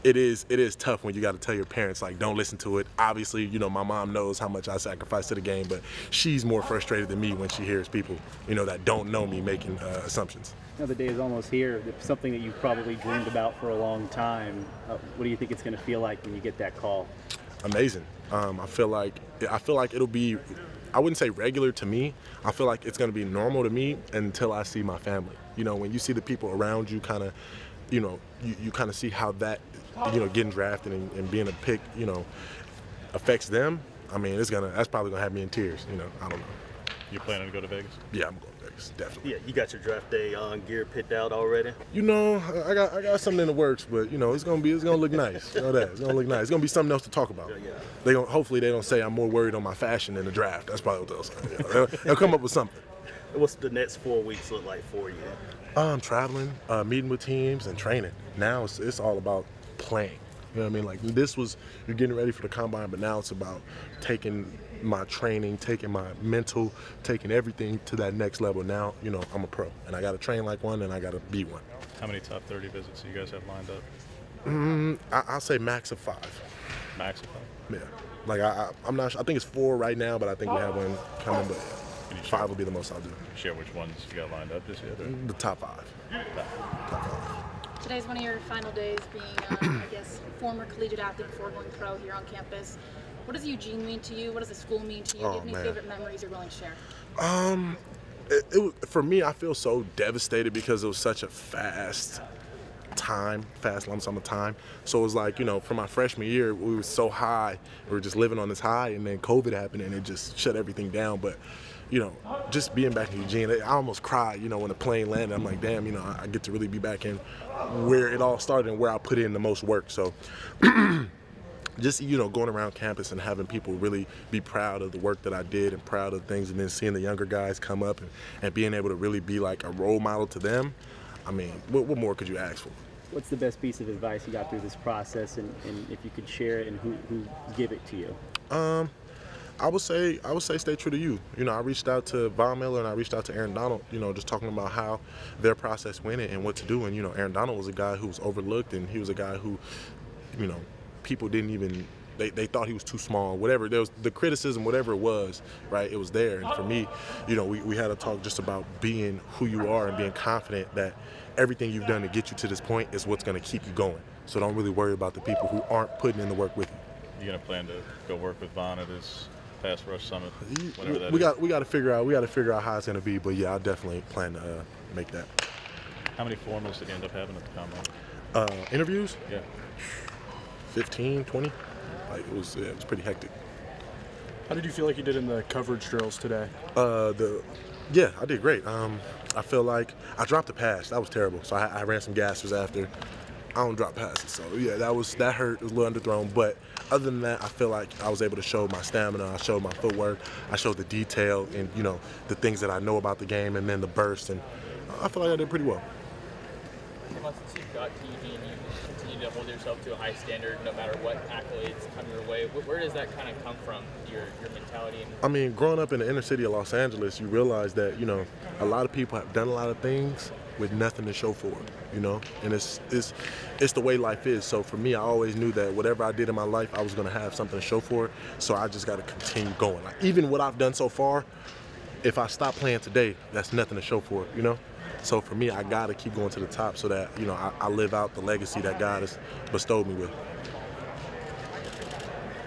it is tough when you got to tell your parents, like, don't listen to it. Obviously, my mom knows how much I sacrifice to the game, but she's more frustrated than me when she hears people, that don't know me making assumptions. Now the day is almost here. It's something that you've probably dreamed about for a long time. What do you think it's going to feel like when you get that call? amazing. I feel like it'll be, I wouldn't say regular to me. I feel like it's going to be normal to me until I see my family. You know, when you see the people around you kind of, you know, you kind of see how that, you know, getting drafted and being a pick, you know, affects them. I mean, that's probably going to have me in tears. You know, I don't know. You planning to go to Vegas? Yeah, I'm going to Vegas, definitely. Yeah, you got your draft day gear picked out already? You know, I got something in the works, but you know, it's gonna look nice. You know that it's gonna look nice. It's gonna be something else to talk about. Yeah. Hopefully they don't say I'm more worried on my fashion than the draft. That's probably what they'll say. You know, they'll come up with something. What's the next 4 weeks look like for you? I'm traveling, meeting with teams, and training. Now it's all about playing. You know what I mean? Like you're getting ready for the combine, but now it's about taking my training, taking my mental, taking everything to that next level. Now, you know, I'm a pro, and I got to train like one, and I got to be one. How many top 30 visits do you guys have lined up? I'll say max of 5. Max of 5? Yeah. Like I'm not sure. I think it's 4 right now, but I think we have one coming. But 5 will be the most I'll do. Share which ones you got lined up this year? The top 5. Top 5. Today's one of your final days being, I guess, former collegiate athlete before going pro here on campus. What does Eugene mean to you? What does the school mean to you? Do you have any favorite memories you're willing to share? For me, I feel so devastated because it was such a fast lump sum of time. So it was like, you know, for my freshman year, we were so high. We were just living on this high, and then COVID happened, and it just shut everything down. But, you know, just being back in Eugene, I almost cried, you know, when the plane landed. I'm like, damn, you know, I get to really be back in where it all started and where I put in the most work. So just, you know, going around campus and having people really be proud of the work that I did and proud of things, and then seeing the younger guys come up and being able to really be like a role model to them. I mean, what more could you ask for? What's the best piece of advice you got through this process, and if you could share it, and who give it to you? I would say stay true to you. You know, I reached out to Von Miller and I reached out to Aaron Donald, you know, just talking about how their process went and what to do. And, you know, Aaron Donald was a guy who was overlooked, and he was a guy who, you know, people didn't even, they thought he was too small, whatever. There was the criticism, whatever it was, right, it was there. And for me, you know, we had a talk just about being who you are and being confident that everything you've done to get you to this point is what's going to keep you going. So don't really worry about the people who aren't putting in the work with you. You gonna plan to go work with Von at his pass rush summit, whatever that is? We got to figure out how it's going to be. But yeah, I definitely plan to make that. How many formals did you end up having at the combine? Interviews? Yeah. 15, 20. Like it was pretty hectic. How did you feel like you did in the coverage drills today? Yeah, I did great. I feel like I dropped a pass. That was terrible. So I ran some gassers after. I don't drop passes, so yeah, that hurt. It was a little underthrown, but other than that, I feel like I was able to show my stamina. I showed my footwork. I showed the detail and, you know, the things that I know about the game, and then the burst, and I feel like I did pretty well. Since you got to Eugene, you continue to hold yourself to a high standard no matter what accolades come your way. Where does that kind of come from, your mentality? I mean, growing up in the inner city of Los Angeles, you realize that, you know, a lot of people have done a lot of things with nothing to show for it, you know, and it's the way life is. So for me, I always knew that whatever I did in my life, I was going to have something to show for it. So I just got to continue going. Like, even what I've done so far, if I stop playing today, that's nothing to show for it, you know. So for me, I got to keep going to the top so that, you know, I live out the legacy that God has bestowed me with.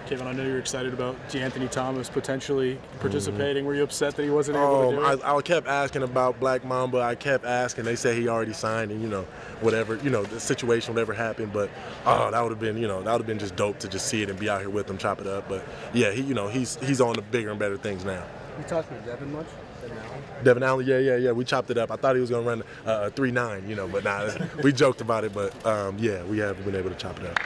Kevin, I know you're excited about D'Anthony Thomas potentially participating. Were you upset that he wasn't able to do it? I kept asking about Black Mamba. I kept asking. They said he already signed, and, you know, whatever, you know, the situation, whatever happened. But, that would have been, you know, that would have been just dope to just see it and be out here with him, chop it up. But, yeah, he, you know, he's on the bigger and better things now. You talking to Devin much? Devin Allen, yeah, we chopped it up. I thought he was going to run a 3.9, you know, but nah, we joked about it. But, yeah, we haven't been able to chop it up.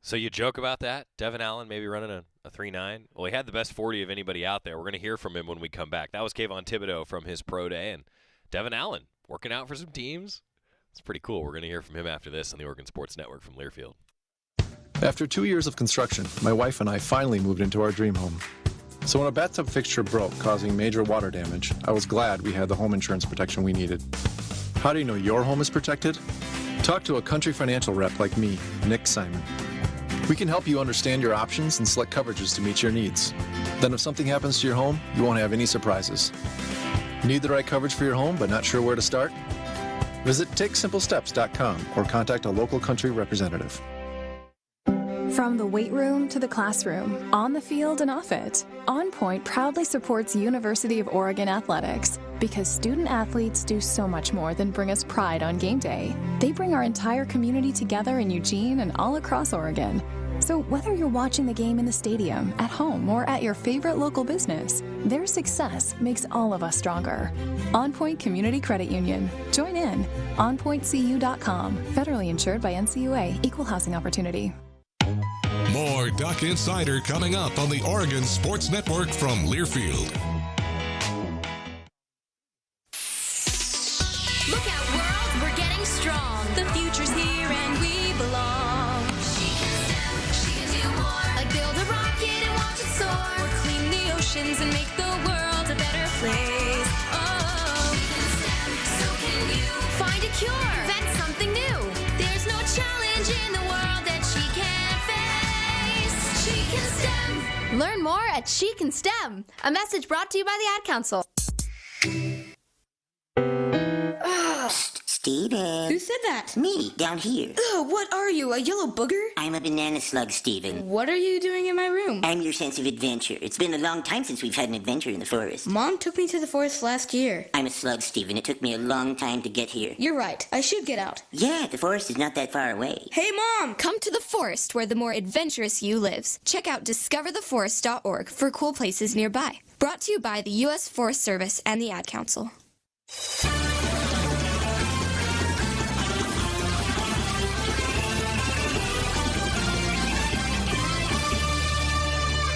So you joke about that? Devin Allen maybe running a 3.9? Well, he had the best 40 of anybody out there. We're going to hear from him when we come back. That was Kayvon Thibodeau from his pro day, and Devin Allen working out for some teams. It's pretty cool. We're going to hear from him after this on the Oregon Sports Network from Learfield. After 2 years of construction, my wife and I finally moved into our dream home. So when a bathtub fixture broke, causing major water damage, I was glad we had the home insurance protection we needed. How do you know your home is protected? Talk to a Country Financial rep like me, Nick Simon. We can help you understand your options and select coverages to meet your needs. Then if something happens to your home, you won't have any surprises. Need the right coverage for your home but not sure where to start? Visit TakeSimpleSteps.com or contact a local Country representative. From the weight room to the classroom, on the field and off it, On Point proudly supports University of Oregon athletics because student athletes do so much more than bring us pride on game day. They bring our entire community together in Eugene and all across Oregon. So whether you're watching the game in the stadium, at home, or at your favorite local business, their success makes all of us stronger. On Point Community Credit Union. Join in. OnPointCU.com. Federally insured by NCUA. Equal housing opportunity. More Duck Insider coming up on the Oregon Sports Network from Learfield. Look out, world, we're getting strong. The future's here and we belong. She can STEM, she can do more. Like build a rocket and watch it soar. Or clean the oceans and make the world a better place. Oh, she can STEM, so can you. Find a cure, invent something new. There's no challenge in the world that she can't face. She can STEM. Learn more at She Can STEM. A message brought to you by the Ad Council. Steven. Who said that? Me, down here. Ugh, what are you, a yellow booger? I'm a banana slug, Steven. What are you doing in my room? I'm your sense of adventure. It's been a long time since we've had an adventure in the forest. Mom took me to the forest last year. I'm a slug, Steven. It took me a long time to get here. You're right. I should get out. Yeah, the forest is not that far away. Hey, Mom! Come to the forest where the more adventurous you lives. Check out discovertheforest.org for cool places nearby. Brought to you by the U.S. Forest Service and the Ad Council.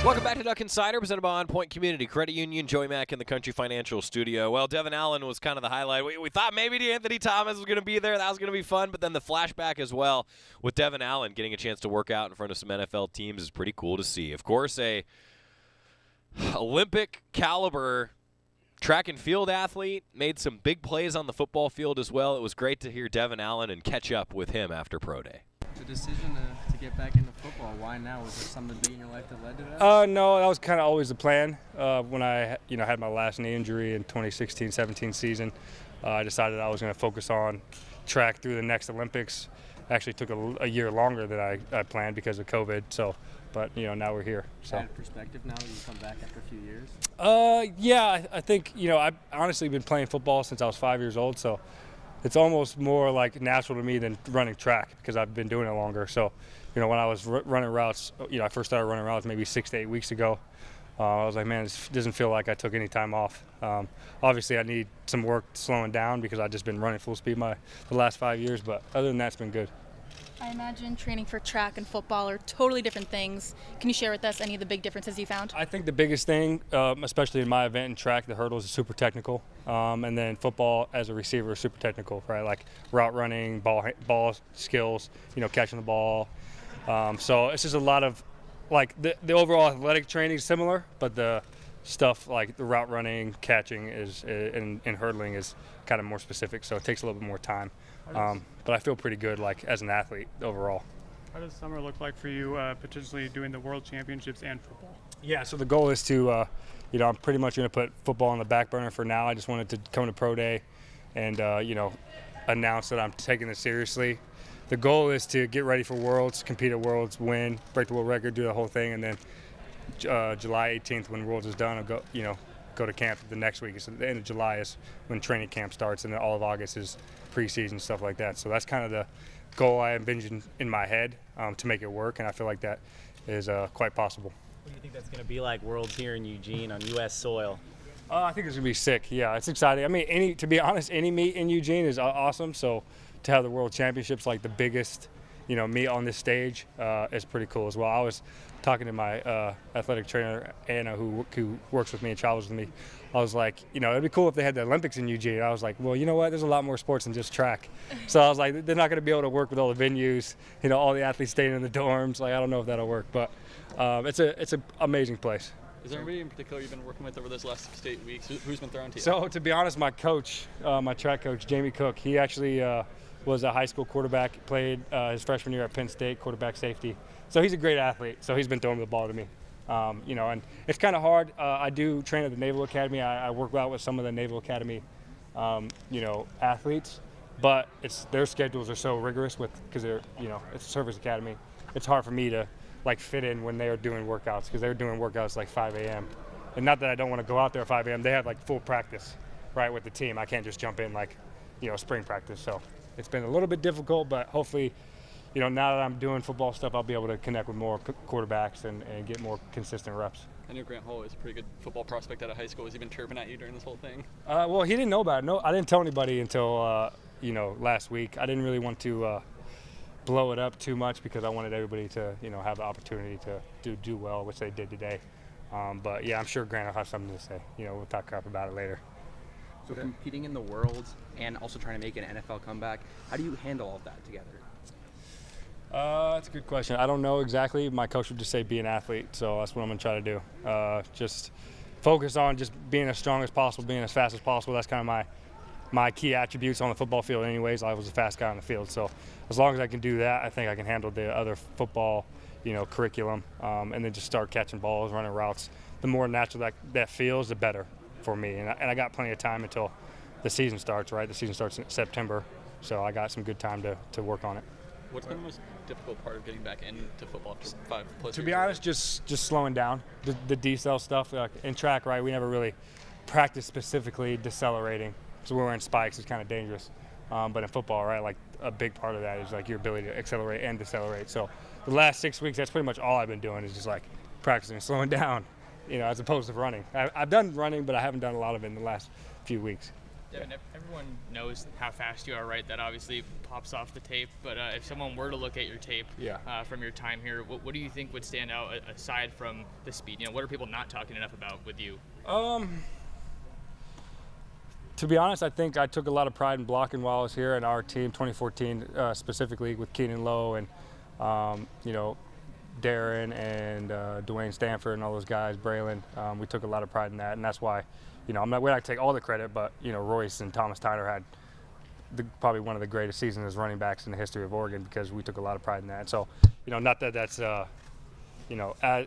Welcome back to Duck Insider, presented by On Point Community Credit Union. Joey Mack in the Country Financial Studio. Well, Devin Allen was kind of the highlight. We thought maybe D'Anthony Thomas was going to be there. That was going to be fun. But then the flashback as well with Devin Allen getting a chance to work out in front of some NFL teams is pretty cool to see. Of course, a Olympic caliber track and field athlete, made some big plays on the football field as well. It was great to hear Devin Allen and catch up with him after Pro Day. The decision to get back into football, why now? Was there something big in your life that led to that? No, that was kind of always the plan. When I had my last knee injury in 2016-17 season, I decided I was going to focus on track through the next Olympics. Actually took a year longer than I planned because of COVID. So, but now we're here. So. Added perspective now that you come back after a few years. Yeah, I think I've honestly been playing football since I was 5 years old. So. It's almost more like natural to me than running track because I've been doing it longer. So, when I was running routes, I first started running routes maybe 6 to 8 weeks ago. I was like, man, this doesn't feel like I took any time off. Obviously, I need some work slowing down because I've just been running full speed the last 5 years. But other than that, it's been good. I imagine training for track and football are totally different things. Can you share with us any of the big differences you found? I think the biggest thing, especially in my event in track, the hurdles is super technical. And then football as a receiver is super technical, right? Like route running, ball skills, catching the ball. So it's just a lot of, like the overall athletic training is similar, but the stuff like the route running, catching and hurdling is kind of more specific. So it takes a little bit more time. But I feel pretty good, like as an athlete overall. How does summer look like for you, potentially doing the World Championships and football? Yeah, so the goal is to, I'm pretty much going to put football on the back burner for now. I just wanted to come to Pro Day and, announce that I'm taking this seriously. The goal is to get ready for Worlds, compete at Worlds, win, break the world record, do the whole thing, and then July 18th when Worlds is done, I'll go to camp the next week. So the end of July is when training camp starts, and then all of August is preseason, stuff like that. So that's kind of the goal I envisioned in my head to make it work, and I feel like that is quite possible. What do you think that's going to be like, Worlds here in Eugene on U.S. soil? I think it's going to be sick. Yeah, it's exciting. I mean, to be honest, any meet in Eugene is awesome. So to have the World Championships, like the biggest, meet on this stage is pretty cool as well. I was talking to my athletic trainer, Anna, who works with me and travels with me. I was like, it'd be cool if they had the Olympics in Eugene. I was like, well, you know what? There's a lot more sports than just track. So I was like, they're not going to be able to work with all the venues, all the athletes staying in the dorms. Like, I don't know if that'll work, but it's an amazing place. Is there anybody in particular you've been working with over this last 6 to 8 weeks? Who's been thrown to you? So to be honest, my coach, my track coach, Jamie Cook, he actually was a high school quarterback, played his freshman year at Penn State, quarterback safety. So he's a great athlete. So he's been throwing the ball to me. And it's kind of hard. I do train at the Naval Academy. I work out with some of the Naval Academy, athletes, but their schedules are so rigorous because they're, it's a service academy. It's hard for me to like fit in when they were doing workouts, because they were doing workouts like 5 a.m. And not that I don't want to go out there at 5 a.m. They had like full practice, right, with the team. I can't just jump in like, spring practice. So it's been a little bit difficult, but hopefully, now that I'm doing football stuff, I'll be able to connect with more quarterbacks and get more consistent reps. I know Grant Hall is a pretty good football prospect out of high school. Has he been chirping at you during this whole thing? Well, he didn't know about it. No, I didn't tell anybody until, last week. I didn't really want to blow it up too much because I wanted everybody to, have the opportunity to do well, which they did today. But, yeah, I'm sure Grant will have something to say. We'll talk crap about it later. So competing in the Worlds and also trying to make an NFL comeback, how do you handle all of that together? That's a good question. I don't know exactly. My coach would just say be an athlete, so that's what I'm going to try to do. Just focus on just being as strong as possible, being as fast as possible. That's kind of my key attributes on the football field anyways. I was a fast guy on the field, so as long as I can do that, I think I can handle the other football curriculum, and then just start catching balls, running routes. The more natural that feels, the better for me. And I got plenty of time until the season starts, right? The season starts in September, so I got some good time to work on it. What's been the most difficult part of getting back into football after 5+ years? To be honest, just slowing down. The decel stuff. Like in track, right, we never really practiced specifically decelerating. So we're wearing spikes. It's kind of dangerous. But in football, right, like a big part of that is like your ability to accelerate and decelerate. So the last 6 weeks, that's pretty much all I've been doing is just like practicing and slowing down, as opposed to running. I've done running, but I haven't done a lot of it in the last few weeks. Devin, everyone knows how fast you are, right? That obviously pops off the tape. But if someone were to look at your tape from your time here, what do you think would stand out aside from the speed? What are people not talking enough about with you? To be honest, I think I took a lot of pride in blocking while I was here, and our team, 2014 specifically, with Keenan Lowe and Darren and Dwayne Stanford and all those guys, Braylon. We took a lot of pride in that, and that's why. We're not going to take all the credit, but, Royce and Thomas Tyler had probably one of the greatest seasons as running backs in the history of Oregon because we took a lot of pride in that. So, not that that's,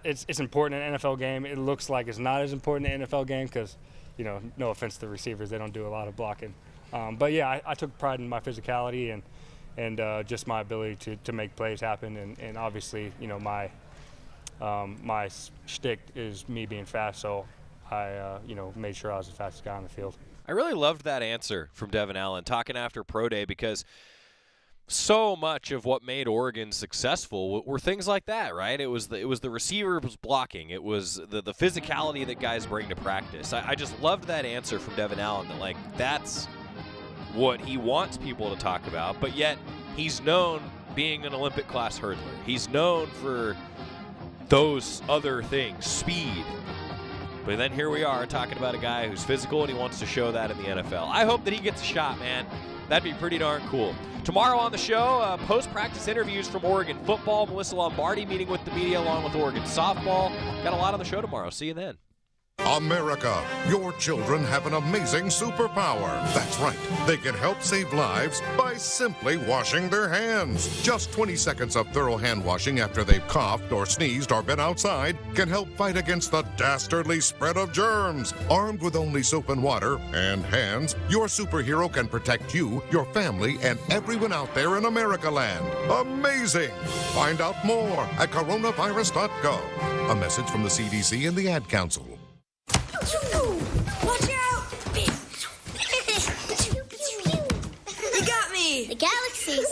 it's important in an NFL game. It looks like it's not as important in an NFL game because, no offense to the receivers, they don't do a lot of blocking. But, yeah, I took pride in my physicality and just my ability to make plays happen. And obviously, my shtick is me being fast, so I made sure I was the fastest guy on the field. I really loved that answer from Devin Allen, talking after Pro Day, because so much of what made Oregon successful were things like that, right? It was the receiver was blocking. It was the physicality that guys bring to practice. I just loved that answer from Devin Allen, that that's what he wants people to talk about, but yet he's known being an Olympic class hurdler. He's known for those other things, speed. But then here we are talking about a guy who's physical and he wants to show that in the NFL. I hope that he gets a shot, man. That'd be pretty darn cool. Tomorrow on the show, post-practice interviews from Oregon football. Melissa Lombardi meeting with the media along with Oregon softball. Got a lot on the show tomorrow. See you then. America, your children have an amazing superpower. That's right. They can help save lives by simply washing their hands. Just 20 seconds of thorough hand washing after they've coughed or sneezed or been outside can help fight against the dastardly spread of germs. Armed with only soap and water and hands, your superhero can protect you, your family, and everyone out there in America land. Amazing! Find out more at coronavirus.gov. A message from the CDC and the Ad Council. Watch out! You got me! The galaxy